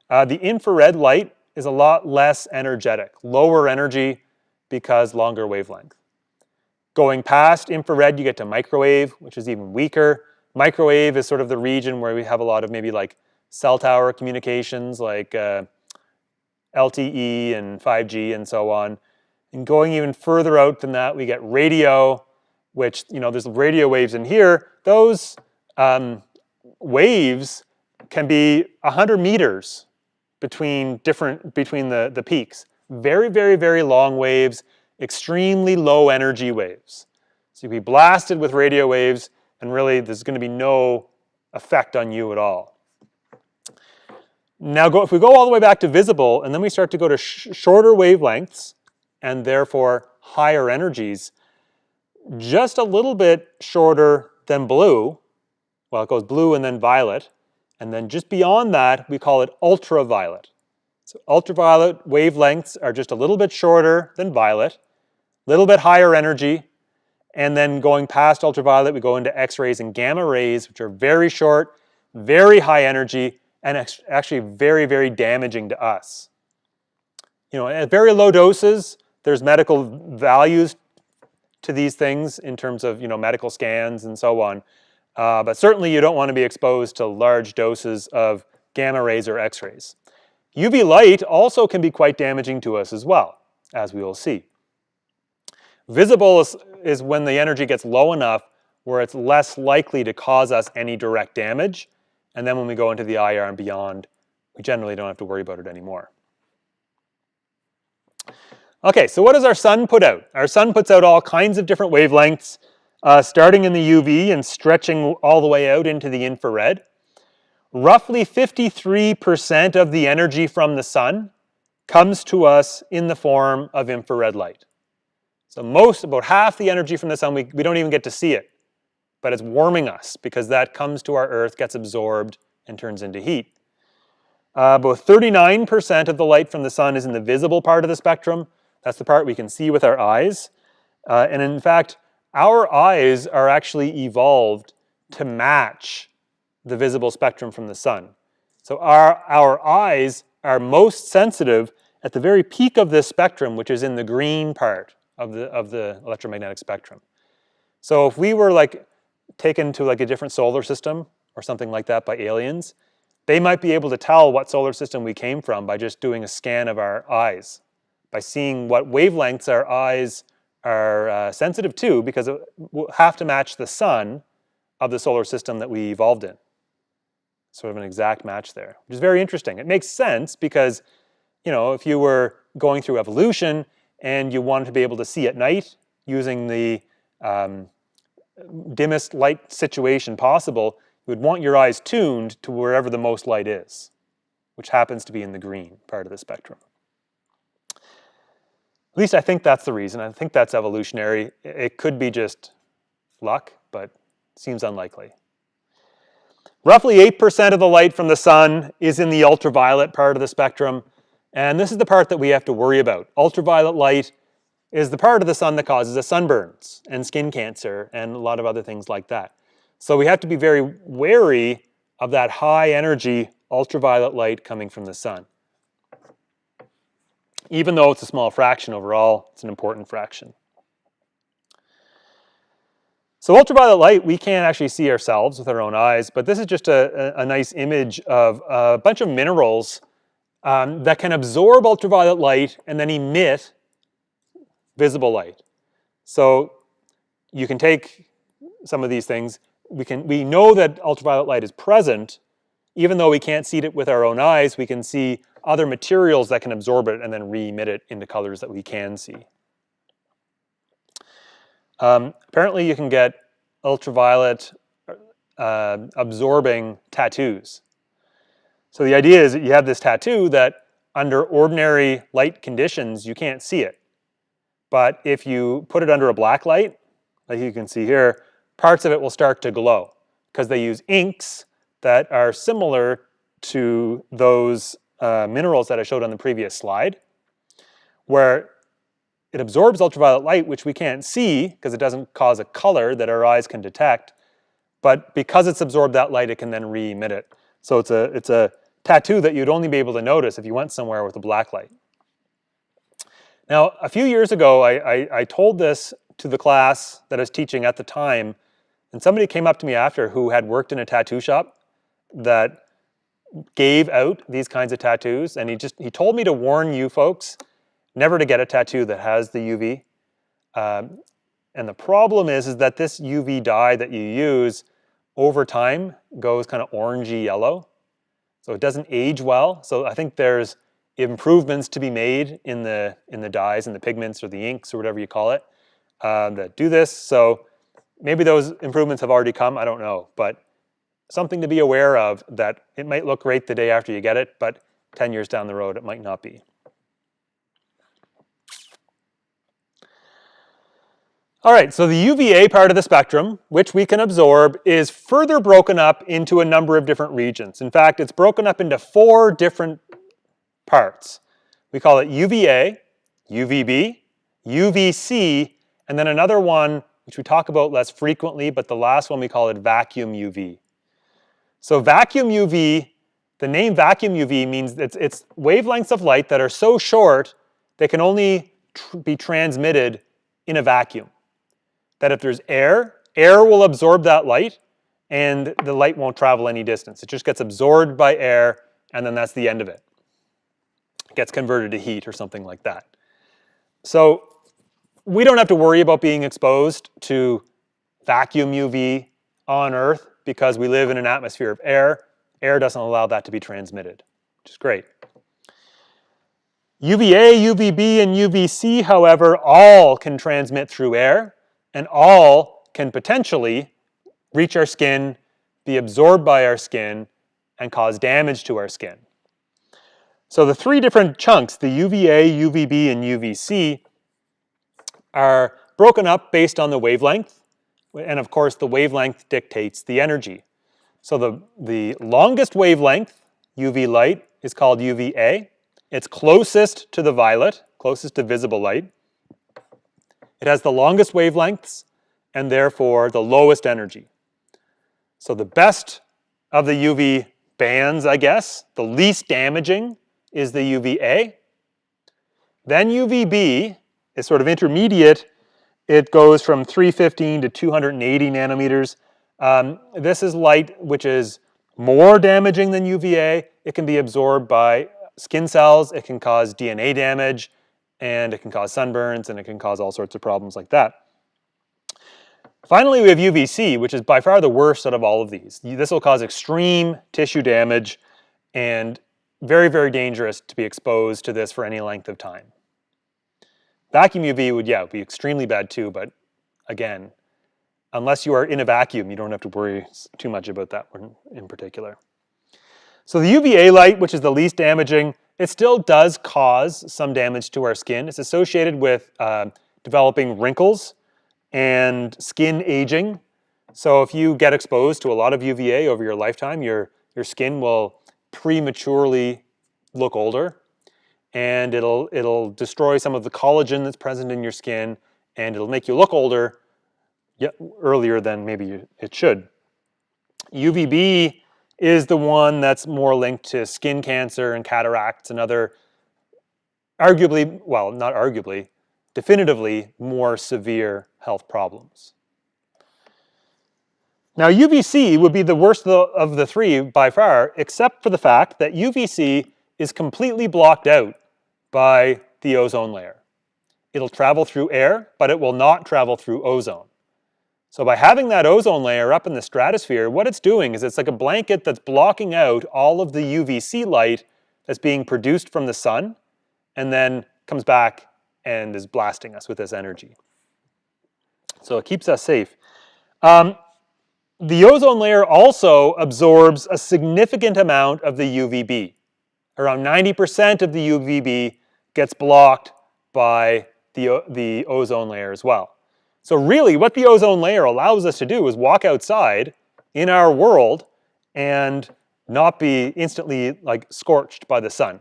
The infrared light is a lot less energetic, lower energy because longer wavelength. Going past infrared, you get to microwave, which is even weaker. Microwave is sort of the region where we have a lot of maybe like cell tower communications, like LTE and 5G and so on. And going even further out than that, we get radio, which, there's radio waves in here. Those waves can be 100 meters between the peaks. Very, very, very long waves, extremely low energy waves. So you'll be blasted with radio waves, and really there's going to be no effect on you at all. Now, if we go all the way back to visible, and then we start to go to shorter wavelengths, and therefore higher energies, just a little bit shorter than blue. Well, it goes blue and then violet. And then just beyond that, we call it ultraviolet. So ultraviolet wavelengths are just a little bit shorter than violet, a little bit higher energy. And then going past ultraviolet, we go into X-rays and gamma rays, which are very short, very high energy, and actually very, very damaging to us. At very low doses, there's medical values to these things in terms of medical scans and so on. But certainly you don't want to be exposed to large doses of gamma rays or X-rays. UV light also can be quite damaging to us as well, as we will see. Visible is when the energy gets low enough where it's less likely to cause us any direct damage. And then when we go into the IR and beyond, we generally don't have to worry about it anymore. Okay, so what does our sun put out? Our sun puts out all kinds of different wavelengths, starting in the UV and stretching all the way out into the infrared. Roughly 53% of the energy from the sun comes to us in the form of infrared light. So about half the energy from the sun, we don't even get to see it, but it's warming us because that comes to our Earth, gets absorbed, and turns into heat. About 39% of the light from the sun is in the visible part of the spectrum. That's the part we can see with our eyes. And in fact, our eyes are actually evolved to match the visible spectrum from the sun. So our eyes are most sensitive at the very peak of this spectrum, which is in the green part of the electromagnetic spectrum. So if we were like taken to like a different solar system or something like that by aliens, they might be able to tell what solar system we came from by just doing a scan of our eyes, by seeing what wavelengths our eyes are sensitive to, because it will have to match the sun of the solar system that we evolved in. Sort of an exact match there, which is very interesting. It makes sense because, you know, if you were going through evolution and you wanted to be able to see at night using the dimmest light situation possible, you would want your eyes tuned to wherever the most light is, which happens to be in the green part of the spectrum. At least I think that's the reason. I think that's evolutionary. It could be just luck, but it seems unlikely. Roughly 8% of the light from the sun is in the ultraviolet part of the spectrum, and this is the part that we have to worry about. Ultraviolet light is the part of the sun that causes us sunburns and skin cancer and a lot of other things like that. So we have to be very wary of that high energy ultraviolet light coming from the sun. Even though it's a small fraction overall, it's an important fraction. So ultraviolet light, we can't actually see ourselves with our own eyes, but this is just a nice image of a bunch of minerals that can absorb ultraviolet light and then emit visible light. So you can take some of these things. We know that ultraviolet light is present, even though we can't see it with our own eyes. We can see other materials that can absorb it and then re-emit it into colors that we can see. Apparently you can get ultraviolet absorbing tattoos. So the idea is that you have this tattoo that under ordinary light conditions you can't see it. But if you put it under a black light, like you can see here, parts of it will start to glow because they use inks that are similar to those minerals that I showed on the previous slide, where it absorbs ultraviolet light, which we can't see because it doesn't cause a color that our eyes can detect. But because it's absorbed that light, it can then re-emit it. So it's a tattoo that you'd only be able to notice if you went somewhere with a black light. Now, a few years ago, I told this to the class that I was teaching at the time, and somebody came up to me after who had worked in a tattoo shop that gave out these kinds of tattoos, and he told me to warn you folks never to get a tattoo that has the UV. And the problem is that this UV dye that you use over time goes kind of orangey yellow. So it doesn't age well. So I think there's improvements to be made in the dyes and the pigments or the inks or whatever you call it that do this. So maybe those improvements have already come, I don't know. But something to be aware of, that it might look great the day after you get it, but 10 years down the road it might not be. All right, so the UVA part of the spectrum, which we can absorb, is further broken up into a number of different regions. In fact, it's broken up into 4 different parts. We call it UVA, UVB, UVC, and then another one which we talk about less frequently, but the last one we call it vacuum UV. So vacuum UV, the name vacuum UV means it's wavelengths of light that are so short they can only be transmitted in a vacuum. That if there's air will absorb that light and the light won't travel any distance. It just gets absorbed by air and then that's the end of it. It gets converted to heat or something like that. So we don't have to worry about being exposed to vacuum UV on Earth because we live in an atmosphere of air. Air doesn't allow that to be transmitted, which is great. UVA, UVB, and UVC, however, all can transmit through air, and all can potentially reach our skin, be absorbed by our skin, and cause damage to our skin. So the 3 different chunks, the UVA, UVB, and UVC, are broken up based on the wavelength, and of course the wavelength dictates the energy. So the longest wavelength, UV light, is called UVA. It's closest to the violet, closest to visible light. It has the longest wavelengths and therefore the lowest energy. So the best of the UV bands, I guess, the least damaging is the UVA. Then UVB is sort of intermediate. It goes from 315 to 280 nanometers. This is light which is more damaging than UVA. It can be absorbed by skin cells, it can cause DNA damage, and it can cause sunburns, and it can cause all sorts of problems like that. Finally, we have UVC, which is by far the worst out of all of these. This will cause extreme tissue damage and very, very dangerous to be exposed to this for any length of time. Vacuum UV would, yeah, be extremely bad too, but again, unless you are in a vacuum, you don't have to worry too much about that one in particular. So the UVA light, which is the least damaging, it still does cause some damage to our skin. It's associated with developing wrinkles and skin aging. So if you get exposed to a lot of UVA over your lifetime, your skin will prematurely look older, and it'll destroy some of the collagen that's present in your skin, and it'll make you look older earlier than maybe it should. UVB is the one that's more linked to skin cancer and cataracts and other arguably, well, not arguably, definitively more severe health problems. Now UVC would be the worst of the three by far, except for the fact that UVC is completely blocked out by the ozone layer. It'll travel through air, but it will not travel through ozone. So by having that ozone layer up in the stratosphere, what it's doing is it's like a blanket that's blocking out all of the UVC light that's being produced from the sun, and then comes back and is blasting us with this energy. So it keeps us safe. The ozone layer also absorbs a significant amount of the UVB. Around 90% of the UVB gets blocked by the ozone layer as well. So really what the ozone layer allows us to do is walk outside in our world and not be instantly like scorched by the sun.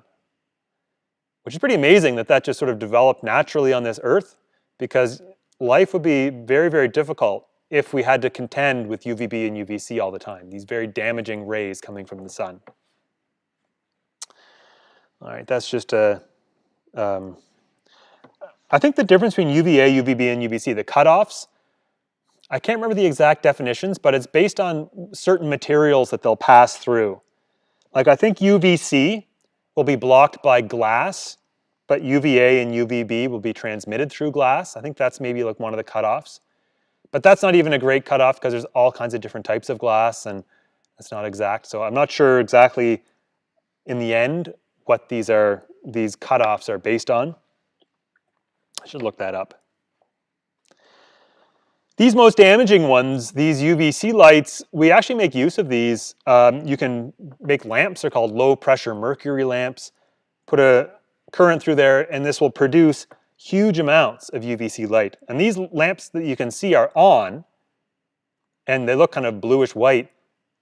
Which is pretty amazing that that just sort of developed naturally on this earth, because life would be very, very difficult if we had to contend with UVB and UVC all the time, these very damaging rays coming from the sun. All right, that's just a, I think the difference between UVA, UVB, and UVC, the cutoffs, I can't remember the exact definitions, but it's based on certain materials that they'll pass through. Like I think UVC will be blocked by glass, but UVA and UVB will be transmitted through glass. I think that's maybe like one of the cutoffs. But that's not even a great cutoff because there's all kinds of different types of glass and it's not exact. So I'm not sure exactly in the end what these cutoffs are based on. I should look that up. These most damaging ones, these UVC lights, we actually make use of these. You can make lamps, they're called low pressure mercury lamps. Put a current through there and this will produce huge amounts of UVC light. And these lamps that you can see are on and they look kind of bluish white.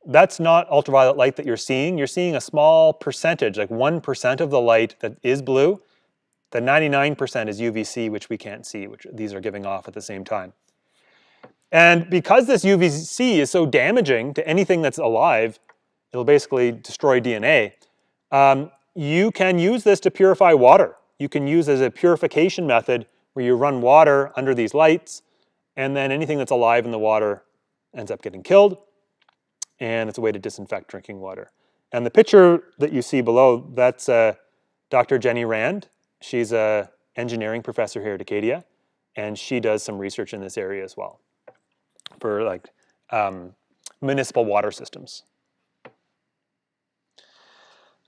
That's not ultraviolet light that you're seeing. You're seeing a small percentage, like 1% of the light that is blue. The 99% is UVC, which we can't see, which these are giving off at the same time. And because this UVC is so damaging to anything that's alive, it'll basically destroy DNA, you can use this to purify water. You can use as a purification method where you run water under these lights and then anything that's alive in the water ends up getting killed, and it's a way to disinfect drinking water. And the picture that you see below, that's Dr. Jenny Rand. She's an engineering professor here at Acadia, and she does some research in this area as well for like municipal water systems.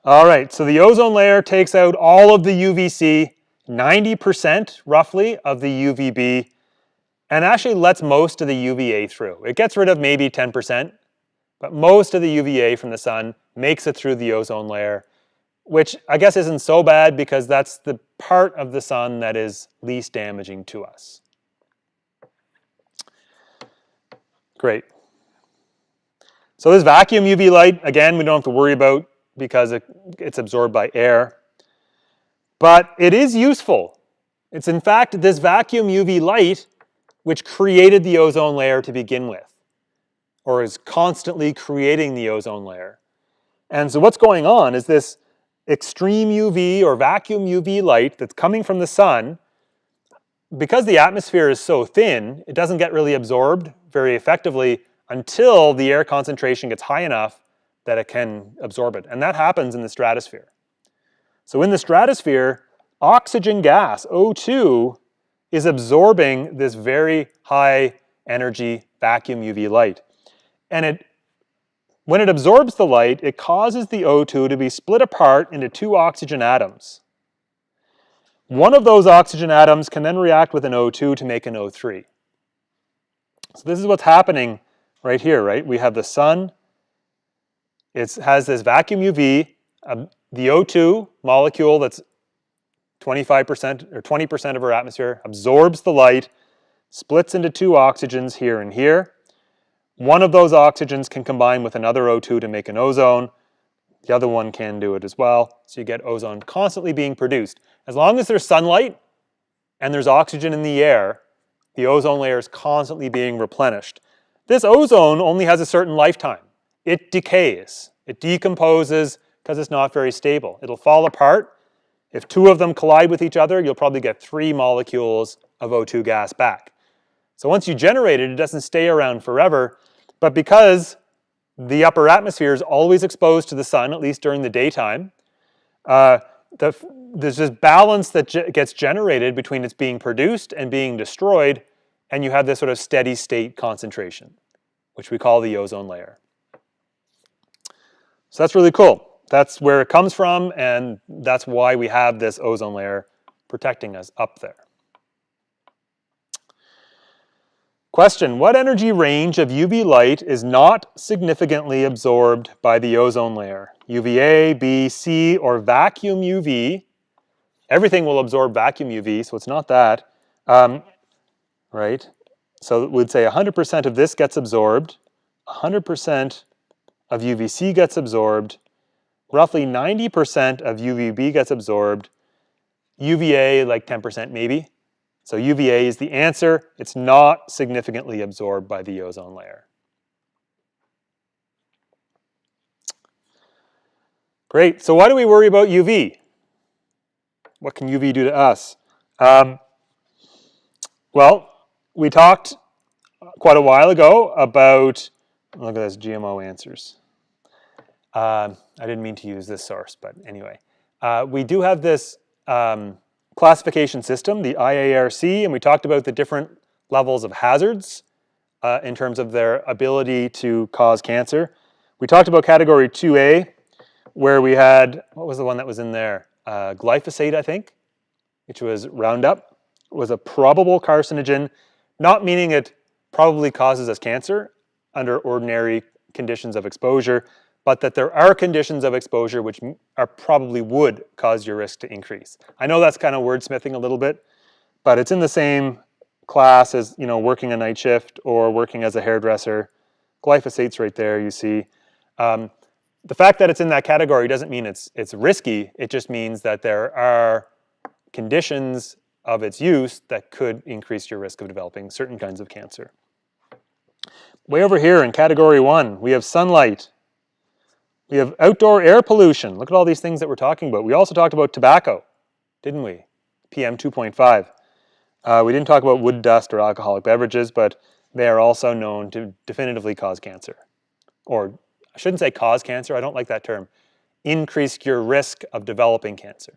All right, so the ozone layer takes out all of the UVC, 90% roughly of the UVB, and actually lets most of the UVA through. It gets rid of maybe 10%, but most of the UVA from the sun makes it through the ozone layer, which I guess isn't so bad because that's the part of the sun that is least damaging to us. Great. So this vacuum UV light, again, we don't have to worry about because it's absorbed by air. But it is useful. It's in fact this vacuum UV light which created the ozone layer to begin with, or is constantly creating the ozone layer. And so what's going on is this extreme UV or vacuum UV light that's coming from the sun, because the atmosphere is so thin, it doesn't get really absorbed very effectively until the air concentration gets high enough that it can absorb it. And that happens in the stratosphere. So in the stratosphere, oxygen gas, O2, is absorbing this very high energy vacuum UV light. And when it absorbs the light, it causes the O2 to be split apart into two oxygen atoms. One of those oxygen atoms can then react with an O2 to make an O3. So this is what's happening right here, right? We have the sun. It has this vacuum UV. The O2 molecule that's 25% or 20% of our atmosphere absorbs the light, splits into two oxygens here and here. One of those oxygens can combine with another O2 to make an ozone. The other one can do it as well. So you get ozone constantly being produced. As long as there's sunlight and there's oxygen in the air, the ozone layer is constantly being replenished. This ozone only has a certain lifetime. It decays. It decomposes because it's not very stable. It'll fall apart. If two of them collide with each other, you'll probably get 3 molecules of O2 gas back. So once you generate it, it doesn't stay around forever. But because the upper atmosphere is always exposed to the sun, at least during the daytime, there's this balance that gets generated between its being produced and being destroyed, and you have this sort of steady state concentration, which we call the ozone layer. So that's really cool. That's where it comes from, and that's why we have this ozone layer protecting us up there. Question: what energy range of UV light is not significantly absorbed by the ozone layer? UVA, B, C, or vacuum UV? Everything will absorb vacuum UV, so it's not that. Right? So we'd say 100% of this gets absorbed, 100% of UVC gets absorbed, roughly 90% of UVB gets absorbed, UVA like 10% maybe. So UVA is the answer. It's not significantly absorbed by the ozone layer. Great, so why do we worry about UV? What can UV do to us? Well, we talked quite a while ago about, look at this, GMO answers. I didn't mean to use this source, but anyway. We do have this classification system, the IARC, and we talked about the different levels of hazards in terms of their ability to cause cancer. We talked about category 2A, where we had, what was the one that was in there? Glyphosate, I think, which was Roundup. It was a probable carcinogen, not meaning it probably causes us cancer under ordinary conditions of exposure, but that there are conditions of exposure which probably would cause your risk to increase. I know that's kind of wordsmithing a little bit, but it's in the same class as, you know, working a night shift or working as a hairdresser. Glyphosate's right there, you see. The fact that it's in that category doesn't mean it's risky. It just means that there are conditions of its use that could increase your risk of developing certain kinds of cancer. Way over here in category 1, we have sunlight. We have outdoor air pollution. Look at all these things that we're talking about. We also talked about tobacco, didn't we? PM 2.5. We didn't talk about wood dust or alcoholic beverages, but they are also known to definitively cause cancer. Or I shouldn't say cause cancer, I don't like that term. Increase your risk of developing cancer.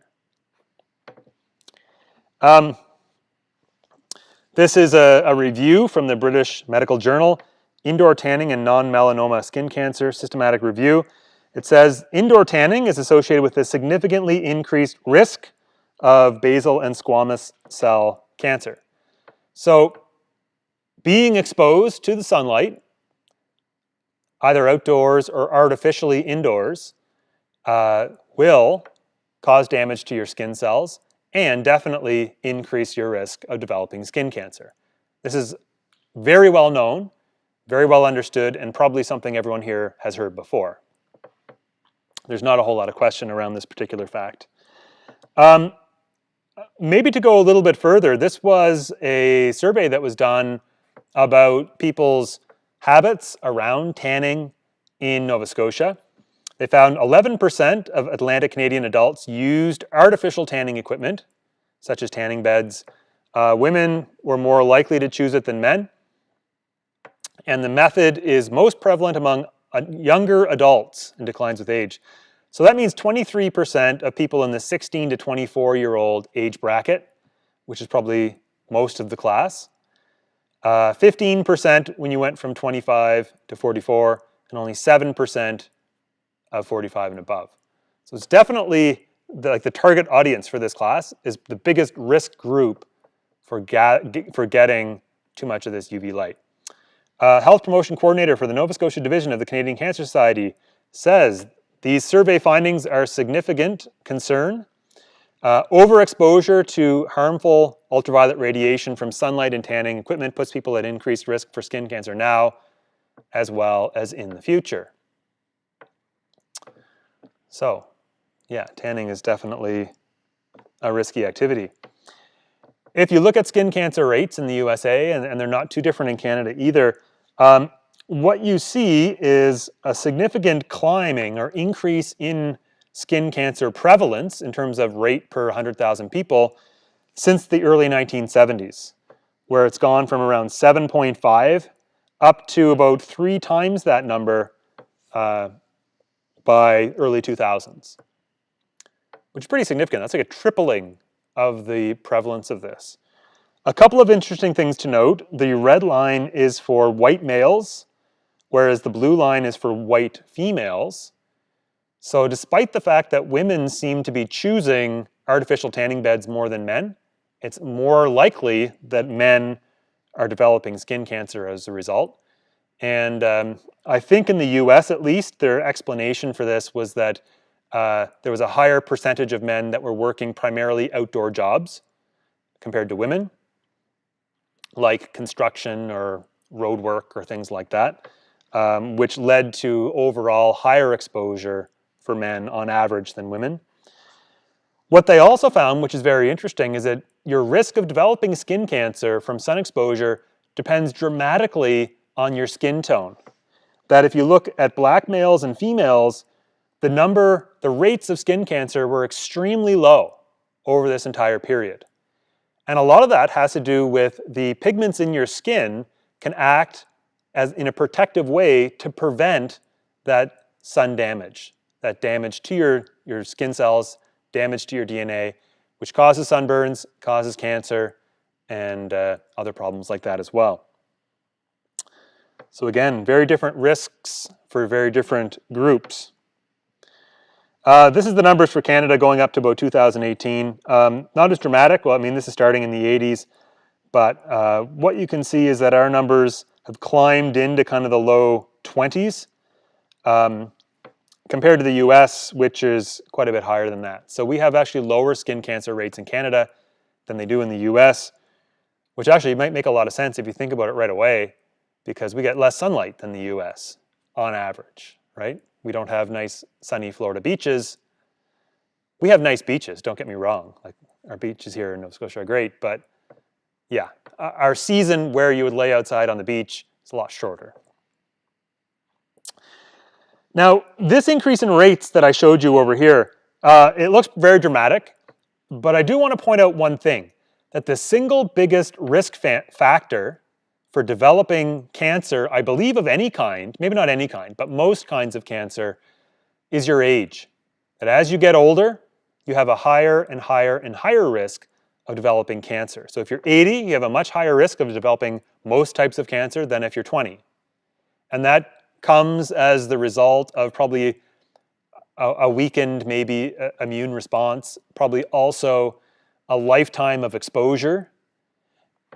This is a review from the British Medical Journal, Indoor Tanning and Non-Melanoma Skin Cancer, Systematic Review. It says, indoor tanning is associated with a significantly increased risk of basal and squamous cell cancer. So being exposed to the sunlight, either outdoors or artificially indoors, will cause damage to your skin cells and definitely increase your risk of developing skin cancer. This is very well known, very well understood, and probably something everyone here has heard before. There's not a whole lot of question around this particular fact. Maybe to go a little bit further, this was a survey that was done about people's habits around tanning in Nova Scotia. They found 11% of Atlantic Canadian adults used artificial tanning equipment, such as tanning beds. Women were more likely to choose it than men. And the method is most prevalent among younger adults and declines with age. So that means 23% of people in the 16 to 24-year-old age bracket, which is probably most of the class. 15% when you went from 25 to 44, and only 7% of 45 and above. So it's definitely the target audience for this class is the biggest risk group for getting too much of this UV light. Health Promotion Coordinator for the Nova Scotia Division of the Canadian Cancer Society says these survey findings are significant concern. Overexposure to harmful ultraviolet radiation from sunlight and tanning equipment puts people at increased risk for skin cancer now, as well as in the future. So, yeah, tanning is definitely a risky activity. If you look at skin cancer rates in the USA, and they're not too different in Canada either, what you see is a significant climbing or increase in skin cancer prevalence in terms of rate per 100,000 people since the early 1970s, where it's gone from around 7.5 up to about 3 times that number by early 2000s, which is pretty significant. That's like a tripling of the prevalence of this. A couple of interesting things to note. The red line is for white males, whereas the blue line is for white females. So despite the fact that women seem to be choosing artificial tanning beds more than men, it's more likely that men are developing skin cancer as a result. And I think in the US at least, their explanation for this was that there was a higher percentage of men that were working primarily outdoor jobs compared to women, like construction or road work or things like that, which led to overall higher exposure for men on average than women. What they also found, which is very interesting, is that your risk of developing skin cancer from sun exposure depends dramatically on your skin tone. That if you look at black males and females, the rates of skin cancer were extremely low over this entire period. And a lot of that has to do with the pigments in your skin can act as in a protective way to prevent that sun damage, that damage to your skin cells, damage to your DNA, which causes sunburns, causes cancer, and other problems like that as well. So again, very different risks for very different groups. This is the numbers for Canada going up to about 2018. Not as dramatic. Well, I mean, this is starting in the 80s. But what you can see is that our numbers have climbed into kind of the low 20s compared to the US, which is quite a bit higher than that. So we have actually lower skin cancer rates in Canada than they do in the US, which actually might make a lot of sense if you think about it right away, because we get less sunlight than the US on average, right? We don't have nice sunny Florida beaches. We have nice beaches, don't get me wrong. Like our beaches here in Nova Scotia are great, but yeah, our season where you would lay outside on the beach is a lot shorter. Now, this increase in rates that I showed you over here, it looks very dramatic, but I do want to point out one thing, that the single biggest risk factor for developing cancer, I believe of any kind, maybe not any kind, but most kinds of cancer, is your age. That as you get older, you have a higher and higher and higher risk of developing cancer. So if you're 80, you have a much higher risk of developing most types of cancer than if you're 20. And that comes as the result of probably a weakened, maybe immune response, probably also a lifetime of exposure.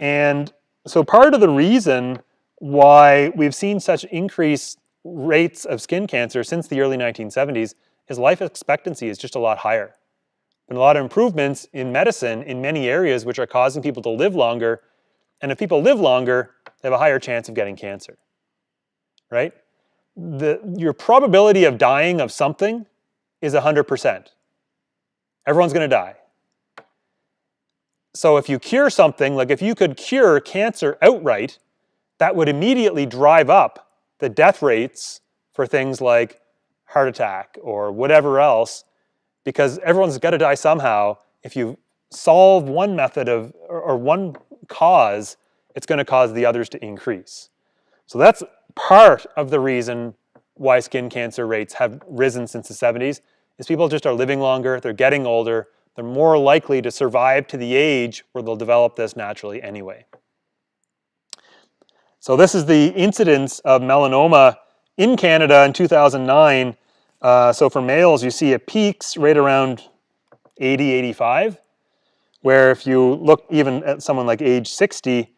And so part of the reason why we've seen such increased rates of skin cancer since the early 1970s is life expectancy is just a lot higher. And a lot of improvements in medicine in many areas which are causing people to live longer. And if people live longer, they have a higher chance of getting cancer, right? Your probability of dying of something is 100%. Everyone's going to die. So if you cure something, like if you could cure cancer outright, that would immediately drive up the death rates for things like heart attack or whatever else, because everyone's got to die somehow. If you solve one method of, or one cause, it's going to cause the others to increase. So that's part of the reason why skin cancer rates have risen since the 70s, is people just are living longer, they're getting older, they're more likely to survive to the age where they'll develop this naturally anyway. So this is the incidence of melanoma in Canada in 2009. So for males, you see it peaks right around 80, 85, where if you look even at someone like age 60,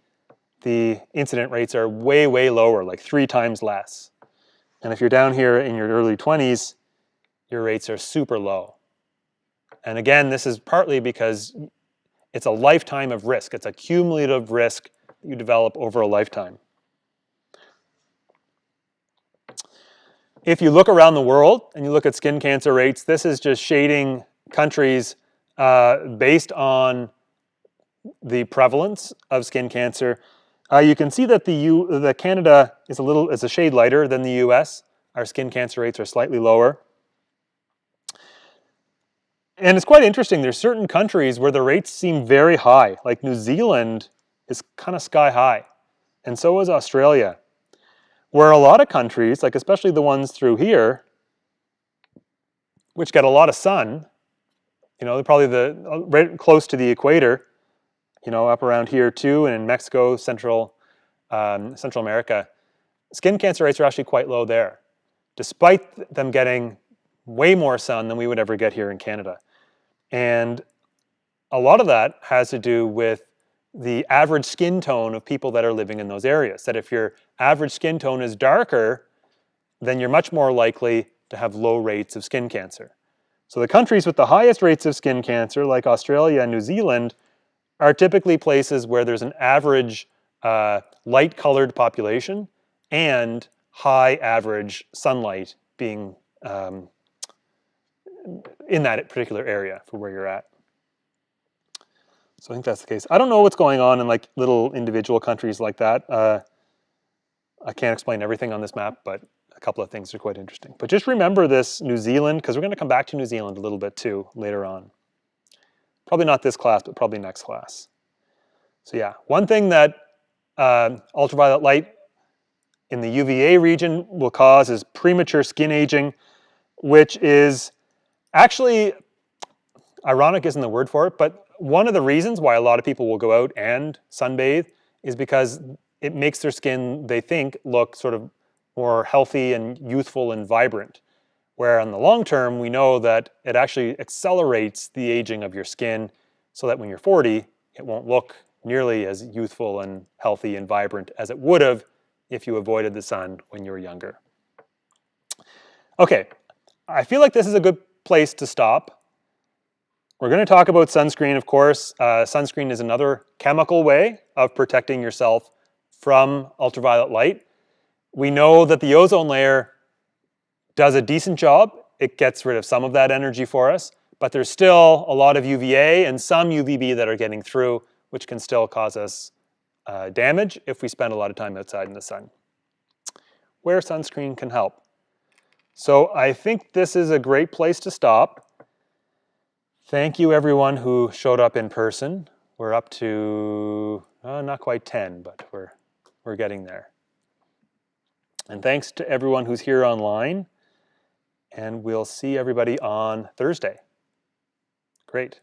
the incident rates are way, way lower, like 3 times less. And if you're down here in your early 20s, your rates are super low. And again, this is partly because it's a lifetime of risk. It's a cumulative risk that you develop over a lifetime. If you look around the world and you look at skin cancer rates, this is just shading countries based on the prevalence of skin cancer. You can see that the Canada is a shade lighter than the US. Our skin cancer rates are slightly lower. And it's quite interesting. There's certain countries where the rates seem very high. Like New Zealand is kind of sky high. And so is Australia. Where a lot of countries, like especially the ones through here, which get a lot of sun, you know, they're probably right close to the equator, you know, up around here too, and in Mexico, Central America, skin cancer rates are actually quite low there, despite them getting way more sun than we would ever get here in Canada. And a lot of that has to do with the average skin tone of people that are living in those areas. That if your average skin tone is darker, then you're much more likely to have low rates of skin cancer. So the countries with the highest rates of skin cancer, like Australia and New Zealand, are typically places where there's an average light-colored population and high average sunlight being in that particular area for where you're at. So I think that's the case. I don't know what's going on in like little individual countries like that. I can't explain everything on this map, but a couple of things are quite interesting. But just remember this New Zealand, because we're going to come back to New Zealand a little bit too later on. Probably not this class, but probably next class. So yeah, one thing that ultraviolet light in the UVA region will cause is premature skin aging, which is actually, ironic isn't the word for it, but one of the reasons why a lot of people will go out and sunbathe is because it makes their skin, they think, look sort of more healthy and youthful and vibrant. Where on the long term, we know that it actually accelerates the aging of your skin so that when you're 40, it won't look nearly as youthful and healthy and vibrant as it would have if you avoided the sun when you were younger. Okay, I feel like this is a good place to stop. We're going to talk about sunscreen, of course. Sunscreen is another chemical way of protecting yourself from ultraviolet light. We know that the ozone layer does a decent job. It gets rid of some of that energy for us, but there's still a lot of UVA and some UVB that are getting through, which can still cause us damage if we spend a lot of time outside in the sun. Where sunscreen can help. So I think this is a great place to stop. Thank you everyone who showed up in person. We're up to, not quite 10, but we're getting there. And thanks to everyone who's here online. And we'll see everybody on Thursday. Great.